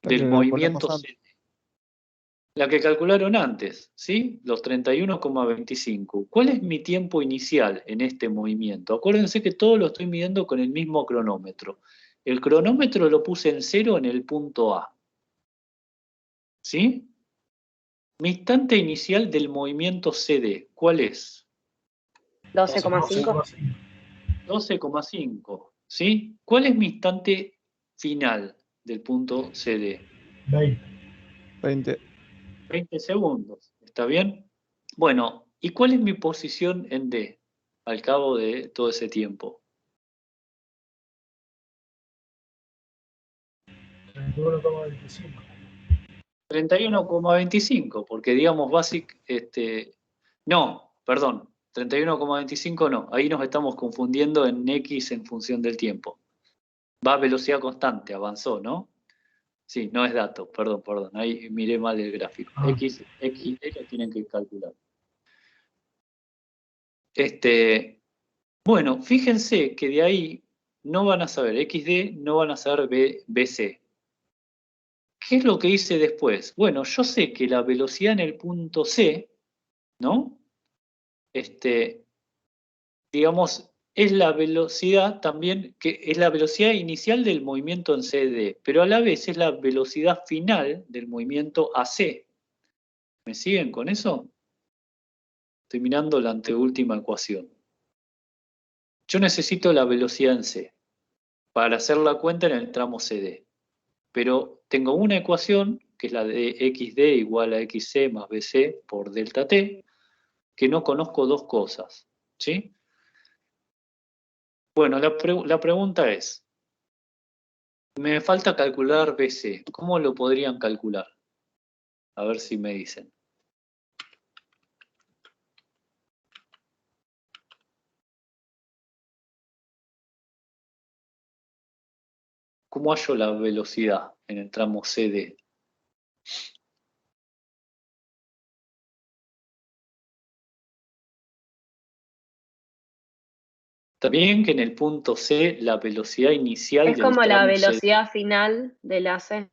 Del movimiento CD. La que calcularon antes, ¿sí? Los 31,25. ¿Cuál es mi tiempo inicial en este movimiento? Acuérdense que todo lo estoy midiendo con el mismo cronómetro. El cronómetro lo puse en 0 en el punto A. ¿Sí? Mi instante inicial del movimiento CD, ¿cuál es? 12,5. 12,5. ¿Sí? ¿Cuál es mi instante final del punto CD? 20. 20 segundos. ¿Está bien? Bueno, ¿y cuál es mi posición en D al cabo de todo ese tiempo? 31,25. 31,25, porque digamos basic, no, perdón, 31,25 no, ahí nos estamos confundiendo en X en función del tiempo. Va a velocidad constante, avanzó, ¿no? Sí, no es dato, perdón, ahí miré mal el gráfico. X lo tienen que calcular. Bueno, fíjense que de ahí no van a saber XD, no van a saber BC. ¿Qué es lo que hice después? Bueno, yo sé que la velocidad en el punto C, ¿no? Digamos, es la velocidad también, que es la velocidad inicial del movimiento en CD, pero a la vez es la velocidad final del movimiento AC. ¿Me siguen con eso? Estoy mirando la anteúltima ecuación. Yo necesito la velocidad en C para hacer la cuenta en el tramo CD. Pero tengo una ecuación, que es la de XD igual a XC más BC por delta T, que no conozco dos cosas. ¿Sí? Bueno, la pregunta es, me falta calcular BC. ¿Cómo lo podrían calcular? A ver si me dicen. ¿Cómo hallo la velocidad en el tramo CD? Está bien que en el punto C la velocidad inicial Es del como la tramo CD. velocidad final de la C.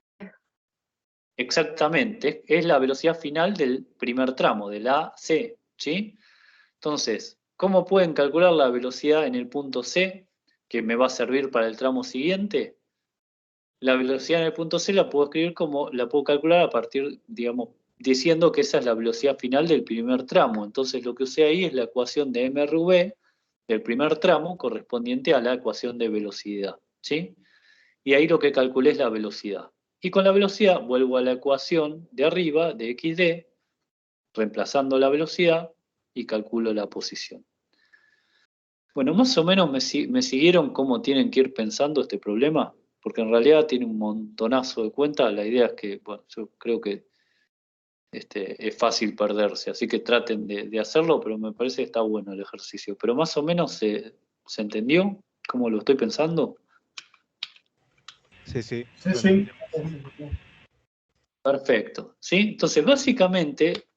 Exactamente, es la velocidad final del primer tramo, de la C, ¿sí? Entonces, ¿cómo pueden calcular la velocidad en el punto C, que me va a servir para el tramo siguiente? La velocidad en el punto C la puedo escribir como, la puedo calcular a partir, digamos, diciendo que esa es la velocidad final del primer tramo. Entonces, lo que usé ahí es la ecuación de MRV del primer tramo correspondiente a la ecuación de velocidad, ¿sí? Y ahí lo que calculé es la velocidad. Y con la velocidad vuelvo a la ecuación de arriba, de XD, reemplazando la velocidad y calculo la posición. Bueno, más o menos me siguieron cómo tienen que ir pensando este problema, porque en realidad tiene un montonazo de cuentas. La idea es que, bueno, yo creo que es fácil perderse, así que traten de hacerlo, pero me parece que está bueno el ejercicio. Pero más o menos se entendió cómo lo estoy pensando. Sí, sí. Sí. Perfecto, ¿sí? Entonces, básicamente,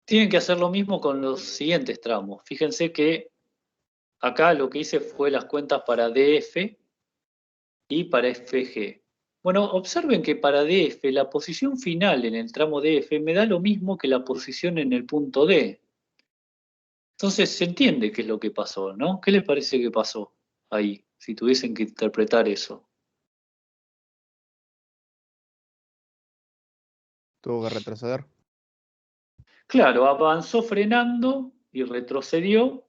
tienen que hacer lo mismo con los siguientes tramos. Fíjense que acá lo que hice fue las cuentas para DF y para FG. Bueno, observen que para DF la posición final en el tramo DF me da lo mismo que la posición en el punto D. Entonces se entiende qué es lo que pasó, ¿no? ¿Qué les parece que pasó ahí, si tuviesen que interpretar eso? Tuvo que retroceder. Claro, avanzó frenando y retrocedió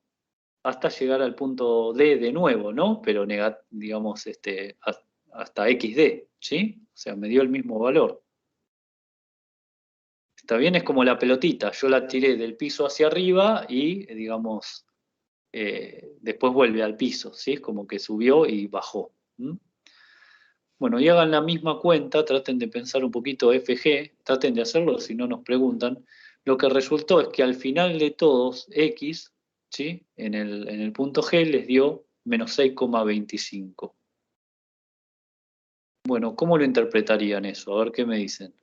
hasta llegar al punto D de nuevo, ¿no? Pero digamos hasta XD, ¿sí? O sea, me dio el mismo valor. Está bien, es como la pelotita, yo la tiré del piso hacia arriba y, digamos, después vuelve al piso, ¿sí? Es como que subió y bajó. Bueno, y hagan la misma cuenta, traten de pensar un poquito FG, traten de hacerlo si no nos preguntan. Lo que resultó es que al final de todos, X, ¿sí? En el punto G les dio menos 6,25. Bueno, ¿cómo lo interpretarían eso? A ver qué me dicen.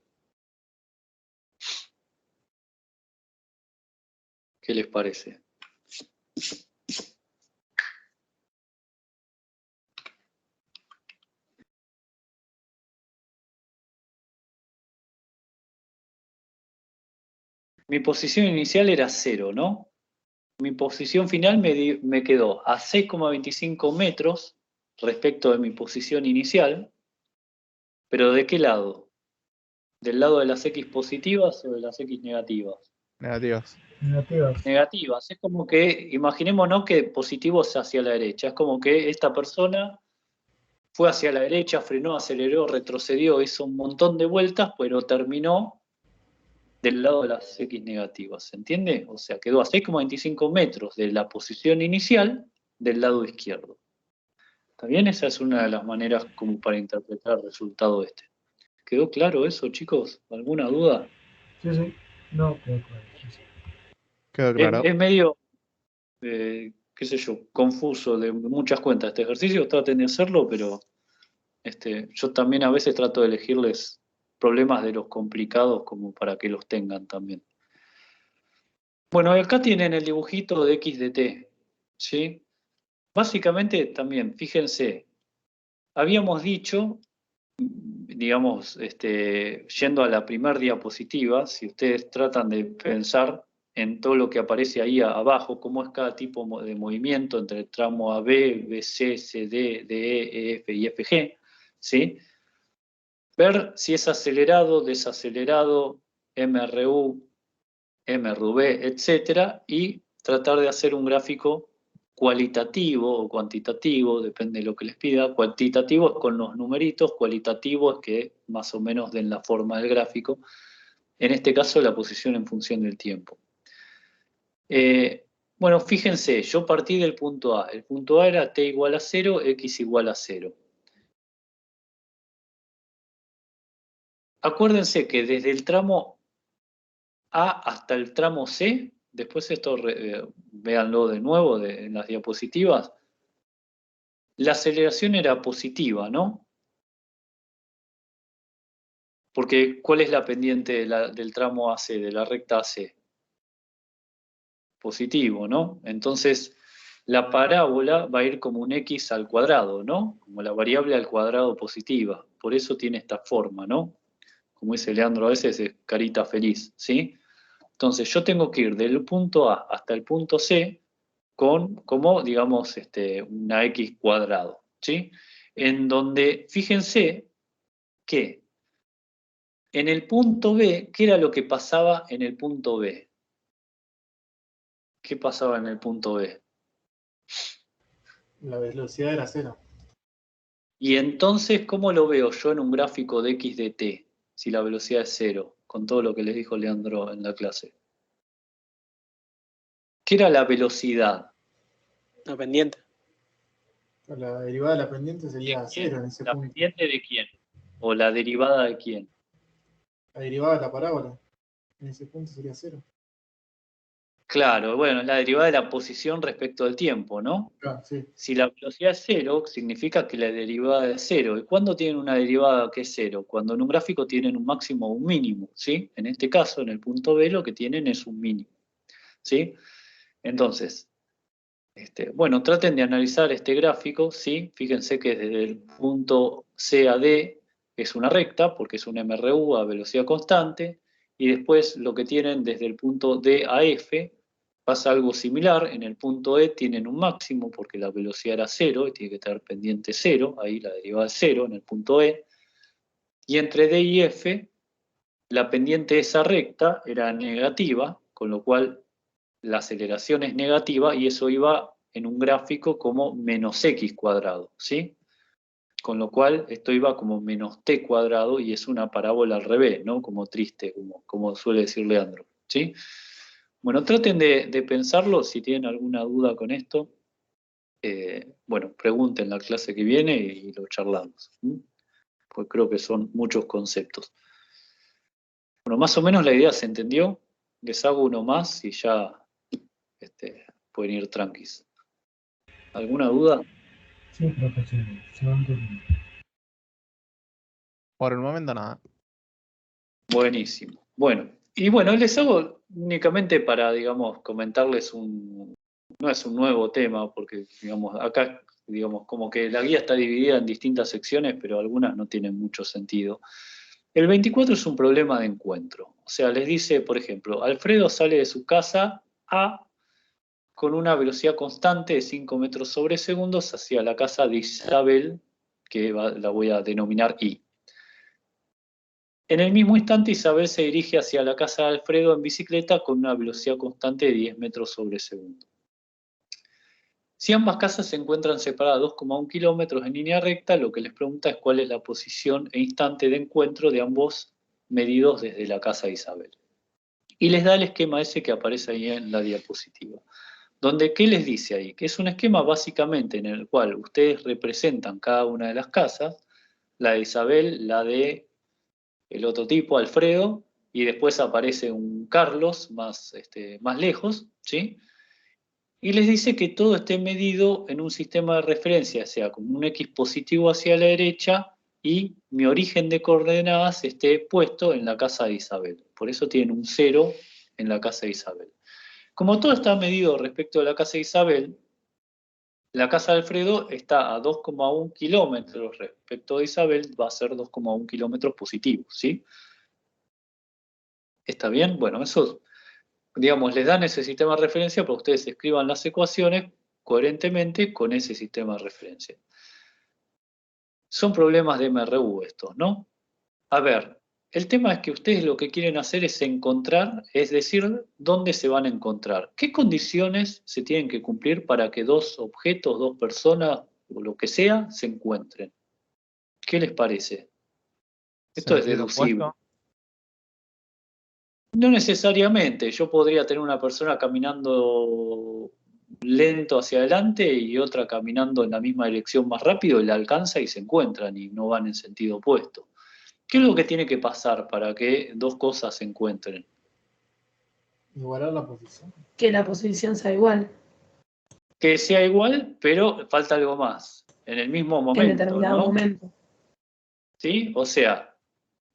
¿Qué les parece? Mi posición inicial era 0, ¿no? Mi posición final me quedó a 6,25 metros respecto de mi posición inicial, pero ¿de qué lado? ¿Del lado de las X positivas o de las X negativas? Negativas. Negativas. Negativas. Es como que, imaginémonos que positivo es hacia la derecha. Es como que esta persona fue hacia la derecha, frenó, aceleró, retrocedió, hizo un montón de vueltas, pero terminó del lado de las X negativas, ¿se entiende? O sea, quedó a 6,25 metros de la posición inicial del lado izquierdo. ¿Está bien? Esa es una de las maneras como para interpretar el resultado este. ¿Quedó claro eso, chicos? ¿Alguna duda? Sí, sí. No, quedó claro. Sí. Quedó claro. Es medio, qué sé yo, confuso de muchas cuentas este ejercicio, traten de hacerlo, pero yo también a veces trato de elegirles problemas de los complicados como para que los tengan también. Bueno, acá tienen el dibujito de X de T, ¿sí? Básicamente también, fíjense, habíamos dicho, digamos, yendo a la primera diapositiva, si ustedes tratan de pensar en todo lo que aparece ahí abajo, cómo es cada tipo de movimiento entre el tramo AB, BC, CD, DE, EF y FG, ¿sí? Ver si es acelerado, desacelerado, MRU, MRV, etcétera, y tratar de hacer un gráfico cualitativo o cuantitativo, depende de lo que les pida. Cuantitativo es con los numeritos, cualitativo es que más o menos den la forma del gráfico. En este caso, la posición en función del tiempo. Bueno, fíjense, yo partí del punto A. El punto A era t igual a 0, x igual a 0. Acuérdense que desde el tramo A hasta el tramo C, después esto véanlo de nuevo en las diapositivas, la aceleración era positiva, ¿no? Porque ¿cuál es la pendiente del tramo AC, de la recta AC? Positivo, ¿no? Entonces, la parábola va a ir como un x al cuadrado, ¿no? Como la variable al cuadrado positiva. Por eso tiene esta forma, ¿no? Como dice Leandro a veces, es carita feliz, ¿sí? Entonces, yo tengo que ir del punto A hasta el punto C con, como, digamos, una x cuadrado, ¿sí? En donde, fíjense que en el punto B, ¿qué era lo que pasaba en el punto B? ¿Qué pasaba en el punto B? La velocidad era 0. Y entonces, ¿cómo lo veo yo en un gráfico de x de t? Si la velocidad es 0, con todo lo que les dijo Leandro en la clase. ¿Qué era la velocidad? La pendiente. La derivada de la pendiente sería 0 en ese ¿La punto. pendiente de quién? ¿O la derivada de quién? La derivada de la parábola. En ese punto sería 0. Claro, bueno, la derivada de la posición respecto al tiempo, ¿no? Claro, sí. Si la velocidad es 0, significa que la derivada es 0. ¿Y cuándo tienen una derivada que es 0? Cuando en un gráfico tienen un máximo o un mínimo, ¿sí? En este caso, en el punto B, lo que tienen es un mínimo, ¿sí? Entonces, bueno, traten de analizar este gráfico, ¿sí? Fíjense que desde el punto C a D es una recta, porque es un MRU a velocidad constante, y después lo que tienen desde el punto D a F pasa algo similar. En el punto E tienen un máximo, porque la velocidad era 0, y tiene que estar pendiente 0, ahí la derivada es 0 en el punto E, y entre D y F, la pendiente de esa recta era negativa, con lo cual la aceleración es negativa y eso iba en un gráfico como menos x cuadrado, ¿sí? Con lo cual esto iba como menos t cuadrado y es una parábola al revés, ¿no? Como triste, como suele decir Leandro, ¿sí? Bueno, traten de pensarlo, si tienen alguna duda con esto, bueno, pregunten la clase que viene y lo charlamos, pues creo que son muchos conceptos. Bueno, más o menos la idea se entendió, les hago uno más y ya pueden ir tranquis. ¿Alguna duda? Sí, profesor, se va a entender. Por el momento nada. Buenísimo. Bueno, y bueno, les hago únicamente para, digamos, comentarles no es un nuevo tema, porque, digamos, acá, digamos, como que la guía está dividida en distintas secciones, pero algunas no tienen mucho sentido. El 24 es un problema de encuentro. O sea, les dice, por ejemplo, Alfredo sale de su casa A con una velocidad constante de 5 metros sobre segundos hacia la casa de Isabel, que la voy a denominar I. En el mismo instante, Isabel se dirige hacia la casa de Alfredo en bicicleta con una velocidad constante de 10 metros sobre segundo. Si ambas casas se encuentran separadas 2,1 kilómetros en línea recta, lo que les pregunta es cuál es la posición e instante de encuentro de ambos medidos desde la casa de Isabel. Y les da el esquema ese que aparece ahí en la diapositiva. Donde, ¿qué les dice ahí? Que es un esquema básicamente en el cual ustedes representan cada una de las casas, la de Isabel, la de el otro tipo, Alfredo, y después aparece un Carlos más lejos, ¿sí? Y les dice que todo esté medido en un sistema de referencia, sea con un X positivo hacia la derecha y mi origen de coordenadas esté puesto en la casa de Isabel. Por eso tienen un 0 en la casa de Isabel. Como todo está medido respecto a la casa de Isabel, la casa de Alfredo está a 2,1 kilómetros respecto de Isabel, va a ser 2,1 kilómetros positivos, ¿sí? ¿Está bien? Bueno, eso, digamos, les dan ese sistema de referencia para que ustedes escriban las ecuaciones coherentemente con ese sistema de referencia. Son problemas de MRU estos, ¿no? A ver, el tema es que ustedes lo que quieren hacer es encontrar, es decir, dónde se van a encontrar. ¿Qué condiciones se tienen que cumplir para que dos objetos, dos personas, o lo que sea, se encuentren? ¿Qué les parece? Esto es Sentido deducible. opuesto. No necesariamente. Yo podría tener una persona caminando lento hacia adelante y otra caminando en la misma dirección más rápido y la alcanza y se encuentran y no van en sentido opuesto. ¿Qué es lo que tiene que pasar para que dos cosas se encuentren? Igualar la posición. Que la posición sea igual Que sea igual, pero falta algo más. En el mismo en momento, determinado ¿no? momento. ¿Sí? O sea,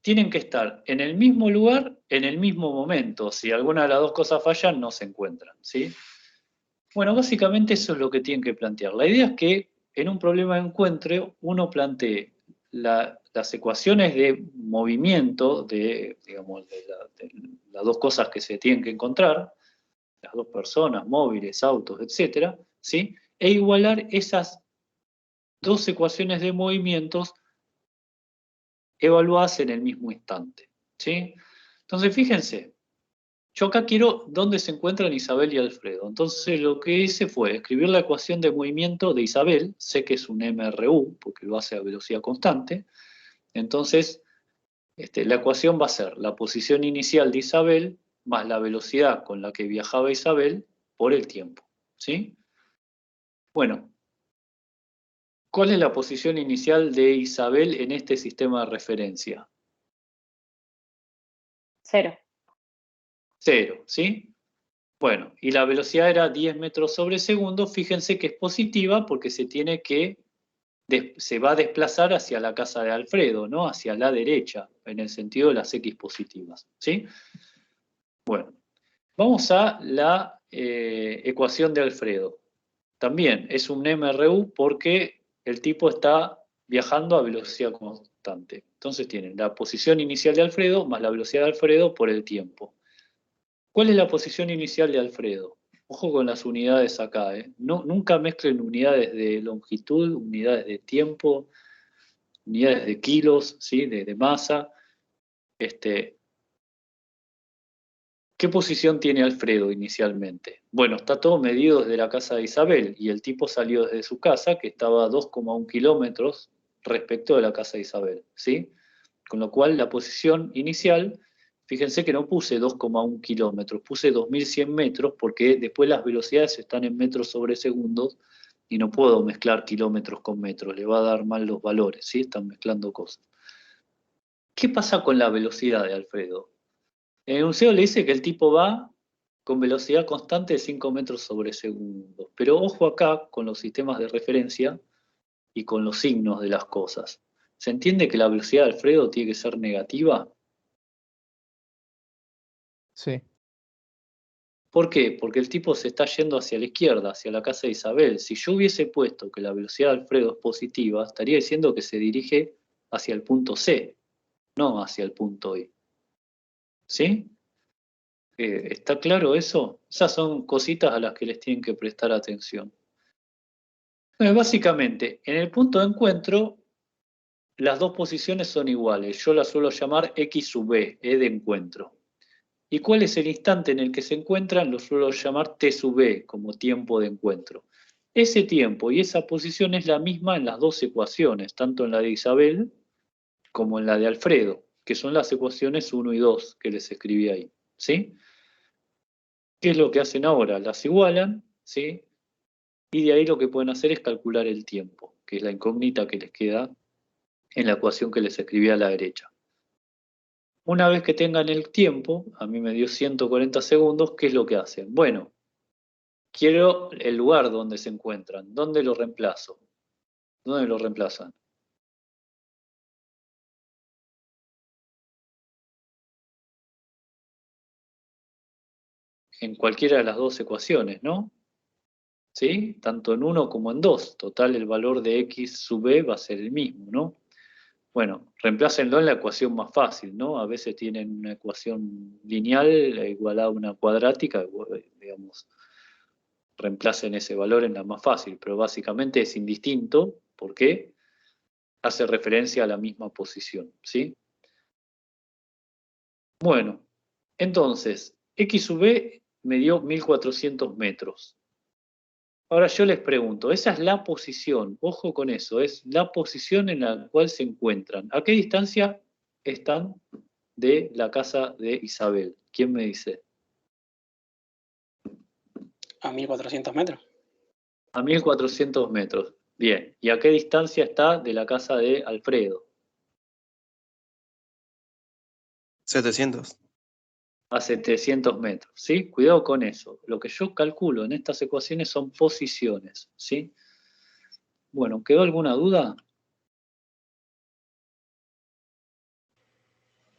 tienen que estar en el mismo lugar, en el mismo momento. Si alguna de las dos cosas fallan, no se encuentran, ¿sí? Bueno, básicamente eso es lo que tienen que plantear. La idea es que en un problema de encuentro uno plantee las ecuaciones de movimiento digamos, de las dos cosas que se tienen que encontrar, las dos personas, móviles, autos, etcétera, ¿sí? E igualar esas dos ecuaciones de movimientos evaluadas en el mismo instante, ¿sí? Entonces, fíjense, yo acá quiero dónde se encuentran Isabel y Alfredo. Entonces lo que hice fue escribir la ecuación de movimiento de Isabel, sé que es un MRU, porque lo hace a velocidad constante. Entonces, la ecuación va a ser la posición inicial de Isabel más la velocidad con la que viajaba Isabel por el tiempo, ¿sí? Bueno, ¿cuál es la posición inicial de Isabel en este sistema de referencia? 0. 0, ¿sí? Bueno, y la velocidad era 10 metros sobre segundo. Fíjense que es positiva porque se va a desplazar hacia la casa de Alfredo, ¿no? Hacia la derecha, en el sentido de las X positivas, ¿sí? Bueno, vamos a la ecuación de Alfredo. También es un MRU porque el tipo está viajando a velocidad constante. Entonces tienen la posición inicial de Alfredo más la velocidad de Alfredo por el tiempo. ¿Cuál es la posición inicial de Alfredo? Ojo con las unidades acá, ¿eh? No, nunca mezclen unidades de longitud, unidades de tiempo, unidades de kilos, ¿sí? de masa. ¿Qué posición tiene Alfredo inicialmente? Bueno, está todo medido desde la casa de Isabel y el tipo salió desde su casa, que estaba a 2,1 kilómetros respecto de la casa de Isabel, ¿sí? Con lo cual la posición inicial, fíjense que no puse 2,1 kilómetros, puse 2100 metros porque después las velocidades están en metros sobre segundos y no puedo mezclar kilómetros con metros, le va a dar mal los valores, ¿sí? Están mezclando cosas. ¿Qué pasa con la velocidad de Alfredo? En el enunciado le dice que el tipo va con velocidad constante de 5 metros sobre segundo. Pero ojo acá con los sistemas de referencia y con los signos de las cosas. ¿Se entiende que la velocidad de Alfredo tiene que ser negativa? Sí. ¿Por qué? Porque el tipo se está yendo hacia la izquierda, hacia la casa de Isabel. Si yo hubiese puesto que la velocidad de Alfredo es positiva, estaría diciendo que se dirige hacia el punto C, no hacia el punto I. ¿Sí? ¿Está claro eso? Esas son cositas a las que les tienen que prestar atención. Básicamente, en el punto de encuentro, las dos posiciones son iguales. Yo las suelo llamar X sub B, E de encuentro. ¿Y cuál es el instante en el que se encuentran? Lo suelo llamar T sub B, como tiempo de encuentro. Ese tiempo y esa posición es la misma en las dos ecuaciones, tanto en la de Isabel como en la de Alfredo, que son las ecuaciones 1 y 2 que les escribí ahí. ¿Sí? ¿Qué es lo que hacen ahora? Las igualan, ¿sí? Y de ahí lo que pueden hacer es calcular el tiempo, que es la incógnita que les queda en la ecuación que les escribí a la derecha. Una vez que tengan el tiempo, a mí me dio 140 segundos, ¿qué es lo que hacen? Bueno, quiero el lugar donde se encuentran. ¿Dónde lo reemplazo? ¿Dónde lo reemplazan? En cualquiera de las dos ecuaciones, ¿no? ¿Sí? Tanto en 1 como en 2. Total, el valor de x sub b va a ser el mismo, ¿no? Bueno, reemplácenlo en la ecuación más fácil, ¿no? A veces tienen una ecuación lineal igual a una cuadrática, digamos, reemplacen ese valor en la más fácil, pero básicamente es indistinto porque hace referencia a la misma posición, ¿sí? Bueno, entonces, x sub b me dio 1400 metros. Ahora yo les pregunto, esa es la posición, ojo con eso, es la posición en la cual se encuentran. ¿A qué distancia están de la casa de Isabel? ¿Quién me dice? A 1400 metros. A 1400 metros. Bien. ¿Y a qué distancia está de la casa de Alfredo? 700. A 700 metros. ¿Sí? Cuidado con eso. Lo que yo calculo en estas ecuaciones son posiciones. ¿Sí? Bueno, ¿quedó alguna duda?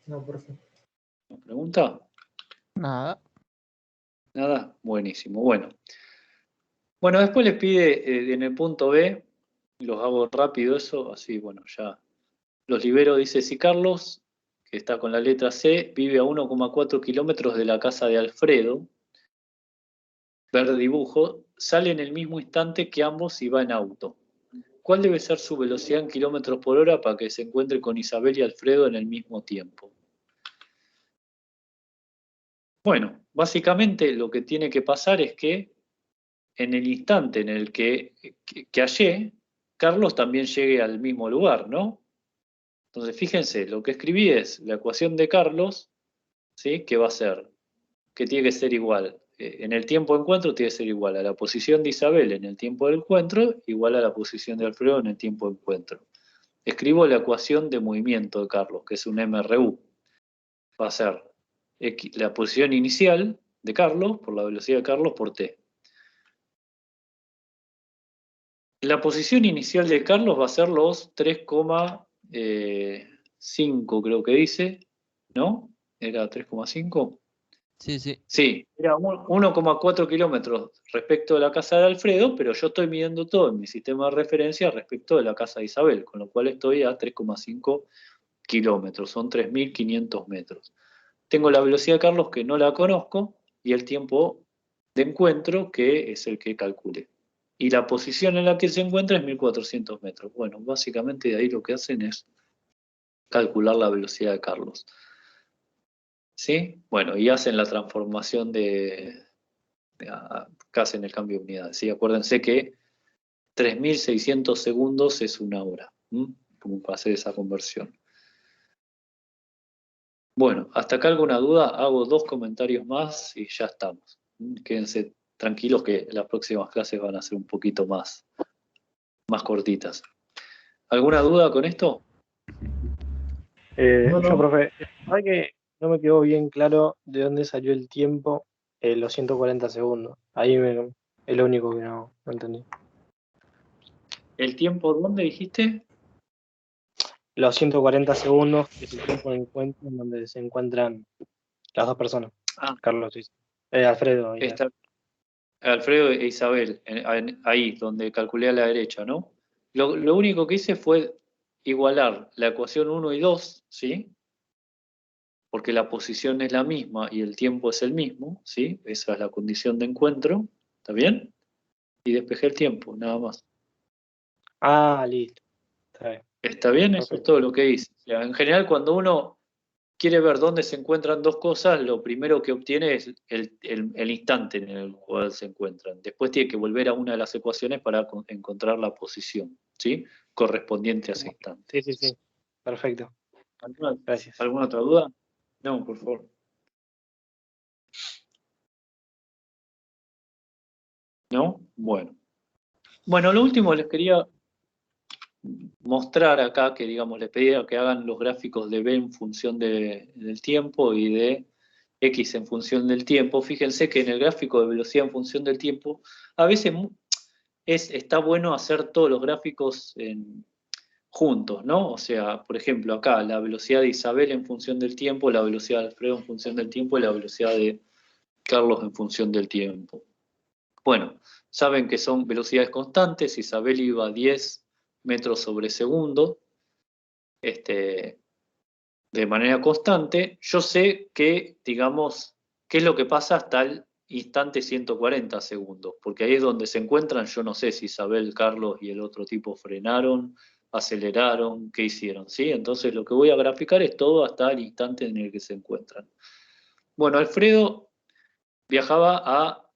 No, profe. ¿Me pregunta? Nada. Nada. Buenísimo. Bueno, después les pide en el punto B, los hago rápido eso, así, bueno, ya los libero. Dice, si Carlos, que está con la letra C, vive a 1,4 kilómetros de la casa de Alfredo, ver dibujo, sale en el mismo instante que ambos y va en auto. ¿Cuál debe ser su velocidad en kilómetros por hora para que se encuentre con Isabel y Alfredo en el mismo tiempo? Bueno, básicamente lo que tiene que pasar es que en el instante en el que hallé, Carlos también llegue al mismo lugar, ¿no? Entonces, fíjense, lo que escribí es la ecuación de Carlos, ¿sí? Que va a ser, que tiene que ser igual, en el tiempo de encuentro tiene que ser igual a la posición de Isabel en el tiempo del encuentro, igual a la posición de Alfredo en el tiempo de encuentro. Escribo la ecuación de movimiento de Carlos, que es un MRU. Va a ser la posición inicial de Carlos por la velocidad de Carlos por T. La posición inicial de Carlos va a ser los 3,5, creo que dice, ¿no? ¿Era 3,5? Sí, sí. Sí, era 1,4 kilómetros respecto de la casa de Alfredo, pero yo estoy midiendo todo en mi sistema de referencia respecto de la casa de Isabel, con lo cual estoy a 3,5 kilómetros, son 3.500 metros. Tengo la velocidad de Carlos que no la conozco y el tiempo de encuentro que es el que calculé. Y la posición en la que se encuentra es 1400 metros. Bueno, básicamente de ahí lo que hacen es calcular la velocidad de Carlos. ¿Sí? Bueno, y hacen la transformación que hacen el cambio de unidades. ¿Sí? Acuérdense que 3.600 segundos es una hora. como para hacer esa conversión. Bueno, hasta acá alguna duda, hago 2 comentarios más y ya estamos. Quédense tranquilos que las próximas clases van a ser un poquito más cortitas. ¿Alguna duda con esto? No, no. Profe, la verdad que no me quedó bien claro de dónde salió el tiempo, los 140 segundos. Ahí es lo único que no entendí. ¿El tiempo dónde dijiste? Los 140 segundos es el tiempo de encuentro en donde se encuentran las 2 personas. Carlos y Alfredo. Alfredo e Isabel, ahí donde calculé a la derecha, ¿no? Lo único que hice fue igualar la ecuación 1 y 2, ¿sí? Porque la posición es la misma y el tiempo es el mismo, ¿sí? Esa es la condición de encuentro, ¿está bien? Y despejé el tiempo, nada más. Listo. Está bien. ¿Está bien? Eso es todo lo que hice. O sea, en general, cuando uno quiere ver dónde se encuentran 2 cosas, lo primero que obtiene es el instante en el cual se encuentran. Después tiene que volver a una de las ecuaciones para encontrar la posición, ¿sí? Correspondiente a ese instante. Sí. Perfecto. Gracias. ¿Alguna otra duda? No, por favor. ¿No? Bueno. Bueno, lo último les quería mostrar acá, que digamos, les pedía que hagan los gráficos de B en función del tiempo y de X en función del tiempo. Fíjense que en el gráfico de velocidad en función del tiempo, a veces está bueno hacer todos los gráficos juntos, ¿no? O sea, por ejemplo, acá la velocidad de Isabel en función del tiempo, la velocidad de Alfredo en función del tiempo y la velocidad de Carlos en función del tiempo. Bueno, saben que son velocidades constantes. Isabel iba a 10 metros sobre segundo, de manera constante. Yo sé que, digamos, qué es lo que pasa hasta el instante 140 segundos, porque ahí es donde se encuentran. Yo no sé si Isabel, Carlos y el otro tipo frenaron, aceleraron, qué hicieron, ¿sí? Entonces lo que voy a graficar es todo hasta el instante en el que se encuentran. Bueno, Alfredo viajaba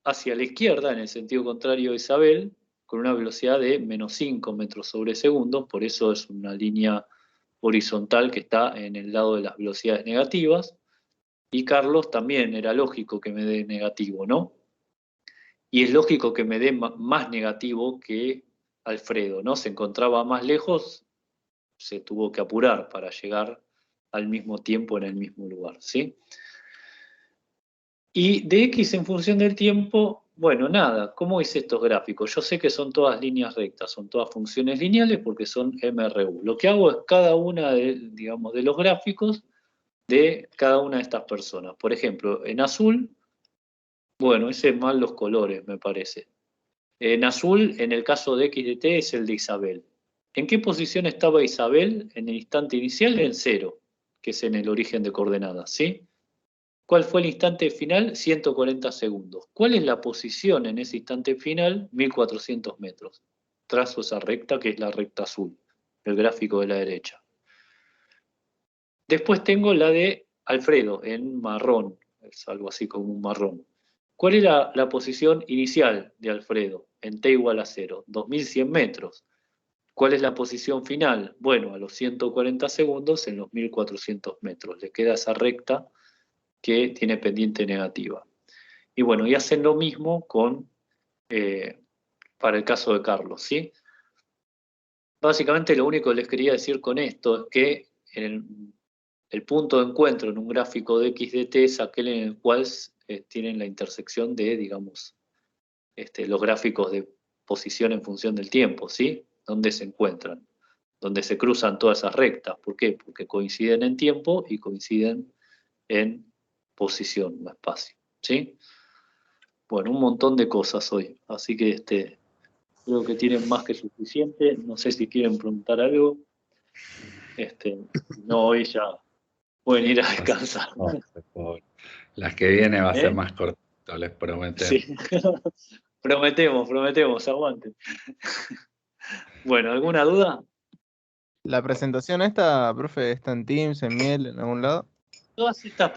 hacia la izquierda, en el sentido contrario a Isabel, con una velocidad de menos 5 metros sobre segundo, por eso es una línea horizontal que está en el lado de las velocidades negativas, y Carlos también era lógico que me dé negativo, ¿no? Y es lógico que me dé más negativo que Alfredo, ¿no? Se encontraba más lejos, se tuvo que apurar para llegar al mismo tiempo en el mismo lugar, ¿sí? Y de X en función del tiempo, bueno, nada, ¿cómo hice estos gráficos? Yo sé que son todas líneas rectas, son todas funciones lineales porque son MRU. Lo que hago es cada una de los gráficos de cada una de estas personas. Por ejemplo, en azul, bueno, ese es mal los colores, me parece. En azul, en el caso de X de T, es el de Isabel. ¿En qué posición estaba Isabel en el instante inicial? En 0, que es en el origen de coordenadas, ¿sí? ¿Cuál fue el instante final? 140 segundos. ¿Cuál es la posición en ese instante final? 1400 metros. Trazo esa recta, que es la recta azul, el gráfico de la derecha. Después tengo la de Alfredo, en marrón, es algo así como un marrón. ¿Cuál era la posición inicial de Alfredo? En T igual a 0, 2100 metros. ¿Cuál es la posición final? Bueno, a los 140 segundos en los 1400 metros. Le queda esa recta que tiene pendiente negativa. Y bueno, y hacen lo mismo para el caso de Carlos, ¿sí? Básicamente lo único que les quería decir con esto es que el punto de encuentro en un gráfico de X de T es aquel en el cual tienen la intersección de, digamos, los gráficos de posición en función del tiempo, ¿sí? Donde se encuentran, donde se cruzan todas esas rectas. ¿Por qué? Porque coinciden en tiempo y coinciden en posición o espacio, ¿sí? Bueno, un montón de cosas hoy, así que creo que tienen más que suficiente. No sé si quieren preguntar algo. No, hoy ya pueden ir a descansar. Las que viene va a ser ¿Eh? más cortito, les prometo. Sí. prometemos, aguanten. Bueno, ¿alguna duda? ¿La presentación esta, profe, está en Teams, en Miel, en algún lado? Todas estas